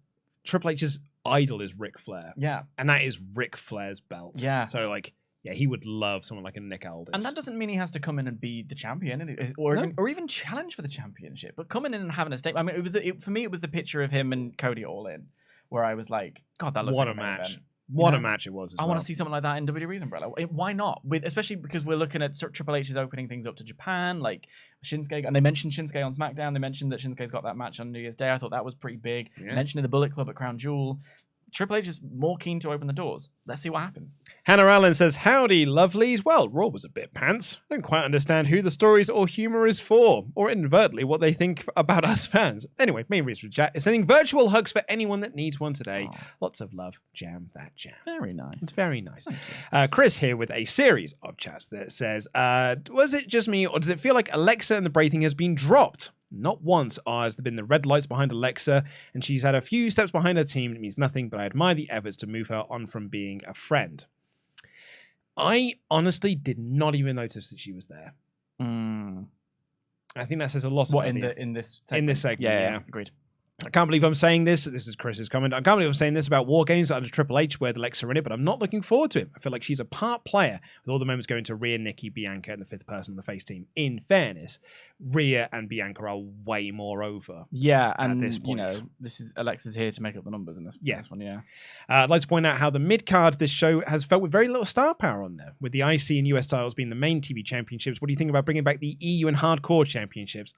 Triple H's idol is Ric Flair. Yeah, and that is Ric Flair's belt. Yeah, so he would love someone like a Nick Aldis. And that doesn't mean he has to come in and be the champion, or even challenge for the championship. But coming in and having a stake. I mean, for me, it was the picture of him and Cody All In, where I was like, God, that looks like a match. Event. What a match it was. I want to see something like that in WWE's umbrella. Why not? Especially because we're looking at Triple H is opening things up to Japan, like Shinsuke, and they mentioned Shinsuke on SmackDown. They mentioned that Shinsuke's got that match on New Year's Day. I thought that was pretty big. Yeah. Mentioning the Bullet Club at Crown Jewel. Triple H is more keen to open the doors. Let's see what happens. Hannah Allen says, howdy, lovelies. Well, Raw was a bit pants. I don't quite understand who the stories or humour is for, or inadvertently what they think about us fans. Anyway, main reason for chat is sending virtual hugs for anyone that needs one today. Oh. Lots of love. Jam that jam. Very nice. It's very nice. Chris here with a series of chats that says, was it just me, or does it feel like Alexa and the Braithing has been dropped? Not once has there been the red lights behind Alexa, and she's had a few steps behind her team. It means nothing, but I admire the efforts to move her on from being a friend. I honestly did not even notice that she was there. I think that says a lot. What in this segment? In this segment? Yeah, agreed. I can't believe I'm saying this. This is Chris's comment. I can't believe I'm saying this about War Games under Triple H with Alexa in it, but I'm not looking forward to it. I feel like she's a part player, with all the moments going to Rhea, Nikki, Bianca, and the fifth person on the face team. In fairness, Rhea and Bianca are way more over. Yeah, and at this point. this is Alexa's here to make up the numbers in this one. Yeah, I'd like to point out how the mid card of this show has felt with very little star power on there, with the IC and US titles being the main TV championships. What do you think about bringing back the EU and Hardcore championships?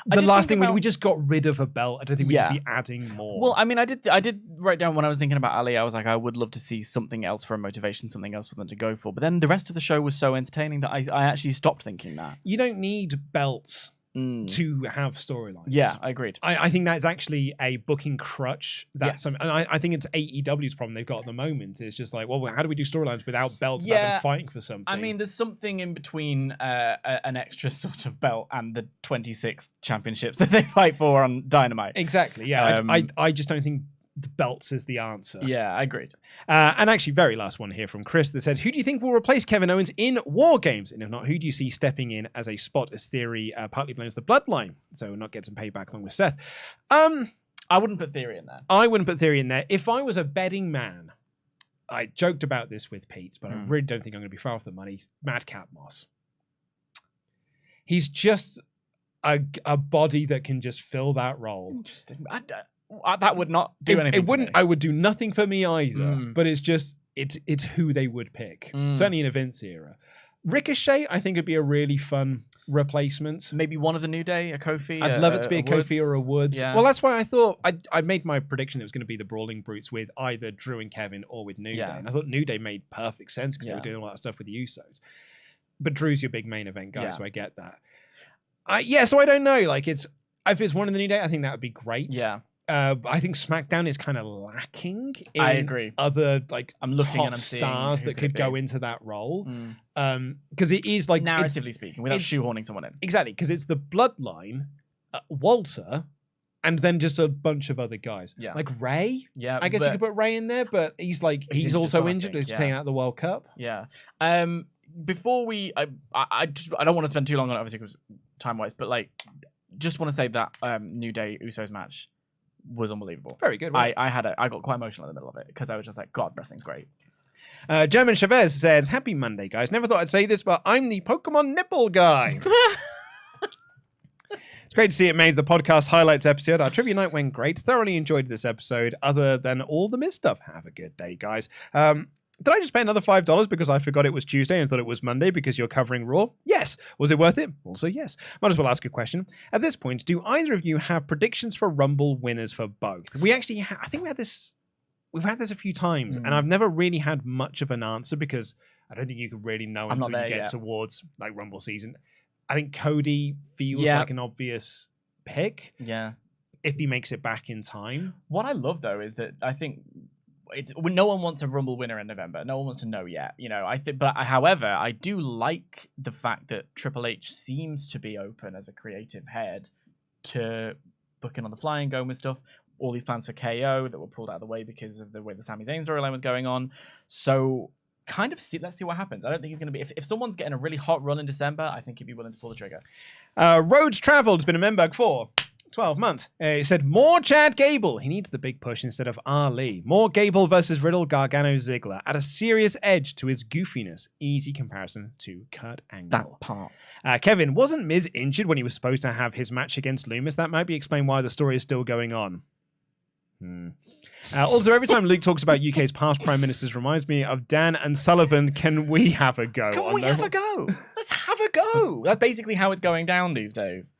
The last thing we just got rid of a belt. I don't think we need to be adding more. Well, I mean, I did write down when I was thinking about Ali. I was like, I would love to see something else for a motivation, something else for them to go for. But then the rest of the show was so entertaining that I actually stopped thinking that. You don't need belts to have storylines. Yeah, I agreed. I think that's actually a booking crutch. That's and I think it's AEW's problem they've got at the moment. It's just like, well, how do we do storylines without belts, about them fighting for something? I mean, there's something in between an extra sort of belt and the 26 championships that they fight for on Dynamite. Exactly, yeah. I just don't think the belts is the answer. Yeah, I agreed. And actually, very last one here from Chris that says, who do you think will replace Kevin Owens in War Games? And if not, who do you see stepping in as a spot, as Theory partly blames the bloodline, so not get some payback along with Seth? I wouldn't put Theory in there. I wouldn't put Theory in there. If I was a betting man, I joked about this with Pete, but I really don't think I'm going to be far off the money. Madcap Moss. He's just a body that can just fill that role. Interesting. That would not do anything. It wouldn't. I would do nothing for me either. But it's just it's who they would pick. Certainly in a Vince era. Ricochet, I think, would be a really fun replacement. Maybe one of the New Day, a Kofi. I'd love it to be a Kofi or a Woods. Yeah. Well, that's why I thought I made my prediction it was going to be the Brawling Brutes with either Drew and Kevin or with New Day. And I thought New Day made perfect sense because they were doing all that stuff with the Usos. But Drew's your big main event guy, so I get that. So I don't know. Like if it's one of the New Day, I think that would be great. Yeah. I think SmackDown is kind of lacking in I agree. Other I'm looking top and I'm stars that could go into that role. Because it is like narratively speaking, without shoehorning someone in. Exactly, because it's the bloodline, Walter, and then just a bunch of other guys. Yeah. Like Ray. Yeah. I guess you could put Ray in there, but he's also injured. He's taking out the World Cup. Yeah. Before I don't want to spend too long on it, obviously, because time-wise, but like, just want to say that New Day Usos match was unbelievable. Very good. I got quite emotional in the middle of it because I was just like, God, wrestling's great. German Chavez says, happy Monday, guys. Never thought I'd say this, but I'm the Pokemon nipple guy. It's great to see it made the podcast highlights episode. Our trivia night went great. Thoroughly enjoyed this episode, other than all the Miz stuff. Have a good day, guys. Did I just pay another $5 because I forgot it was Tuesday and thought it was Monday because you're covering Raw? Yes. Was it worth it? Also, yes. Might as well ask a question. At this point, do either of you have predictions for Rumble winners for both? We actually, I think we've had this a few times, and I've never really had much of an answer because I don't think you can really know until you get towards like Rumble season. I think Cody feels like an obvious pick. Yeah. If he makes it back in time. What I love though is that I think no one wants a Rumble winner in November. No one wants to know yet, however, I do like the fact that Triple H seems to be open as a creative head to booking on the fly and going with stuff. All these plans for KO that were pulled out of the way because of the way the Sami Zayn storyline was going on. So let's see what happens. I don't think he's going to be... If someone's getting a really hot run in December, I think he'd be willing to pull the trigger. Roads Traveled has been a member for 12 months. He said, more Chad Gable. He needs the big push instead of Ali. More Gable versus Riddle, Gargano, Ziggler. Add a serious edge to his goofiness. Easy comparison to Kurt Angle. That part. Kevin, wasn't Miz injured when he was supposed to have his match against Loomis? That might be explain why the story is still going on. Also, every time Luke talks about UK's past prime ministers, reminds me of Dan and Sullivan. Can we have a go? Can we have a go? Let's have a go. That's basically how it's going down these days.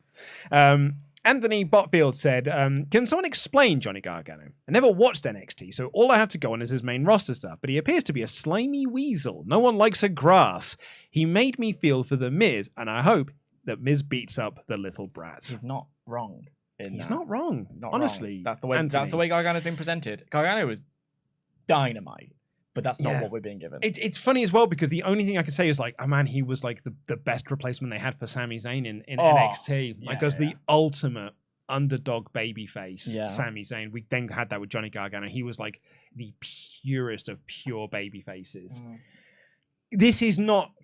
Anthony Botfield said, can someone explain Johnny Gargano? I never watched NXT, so all I have to go on is his main roster stuff, but he appears to be a slimy weasel. No one likes a grass. He made me feel for the Miz, and I hope that Miz beats up the little brats. He's not wrong. He's not wrong. Honestly. Wrong. That's the way Gargano's been presented. Gargano is dynamite. But that's not what we're being given. It's funny as well because the only thing I can say is like, oh man, he was like the best replacement they had for Sami Zayn in NXT. Like, as the ultimate underdog babyface, Sami Zayn. We then had that with Johnny Gargano. He was like the purest of pure baby faces. This is not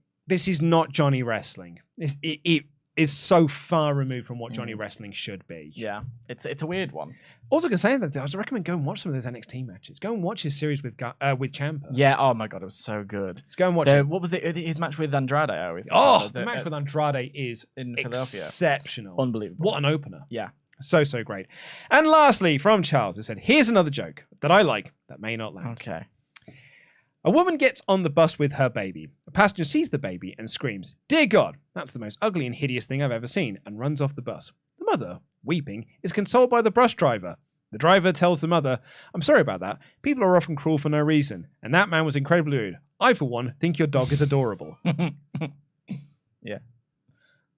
Johnny wrestling. It is so far removed from what Johnny wrestling should be. Yeah, it's a weird one. Also, gonna say that I was recommend go and watch some of those NXT matches. Go and watch his series with Ciampa. Yeah. Oh my god, it was so good. Go and watch it. What was his match with Andrade? I always the match with Andrade is in Philadelphia. Exceptional, unbelievable. What an opener! Yeah, so great. And lastly, from Charles, it said, "Here's another joke that I like that may not land." Okay. A woman gets on the bus with her baby. A passenger sees the baby and screams, "Dear God, that's the most ugly and hideous thing I've ever seen," and runs off the bus. The mother, weeping, is consoled by the bus driver. The driver tells the mother, "I'm sorry about that. People are often cruel for no reason. And that man was incredibly rude. I, for one, think your dog is adorable." Yeah,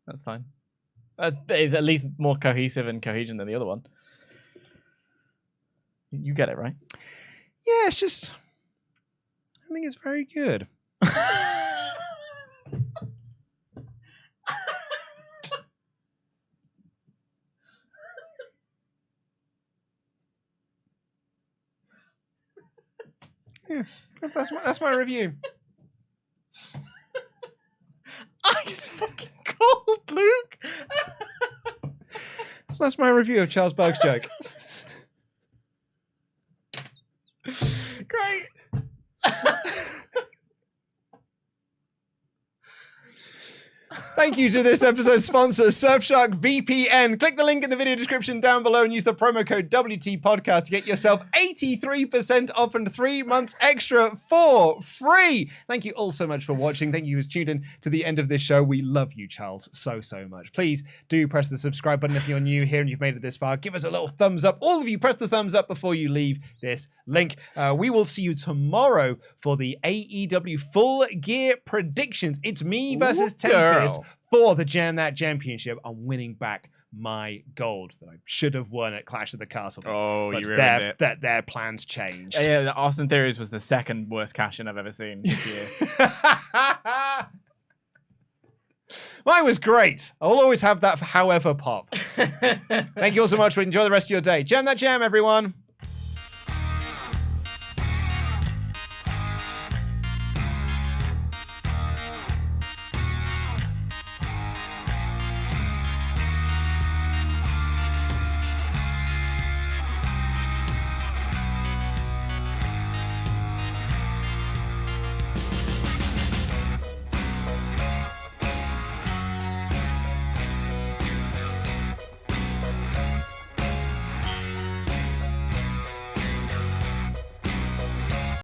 that's fine. It's at least more cohesive and cohesion than the other one. You get it, right? Yeah, it's just... I think it's very good. Yeah, that's my review. Ice fucking cold, Luke. So that's my review of Charles Berg's joke. Great. Thank you to this episode's sponsor, Surfshark VPN. Click the link in the video description down below and use the promo code WT Podcast to get yourself 83% off and 3 months extra for free. Thank you all so much for watching. Thank you who's tuned in to the end of this show. We love you, Charles, so much. Please do press the subscribe button if you're new here and you've made it this far. Give us a little thumbs up. All of you, press the thumbs up before you leave this link. We will see you tomorrow for the AEW Full Gear predictions. It's me versus Tempest for the Jam That Championship. I'm winning back my gold that I should have won at Clash of the Castle. Oh, but you ruined it. Their plans changed. Yeah, Austin Theories was the second worst cash-in I've ever seen this year. Mine was great. I'll always have that for however pop. Thank you all so much. Enjoy the rest of your day. Jam that jam, everyone.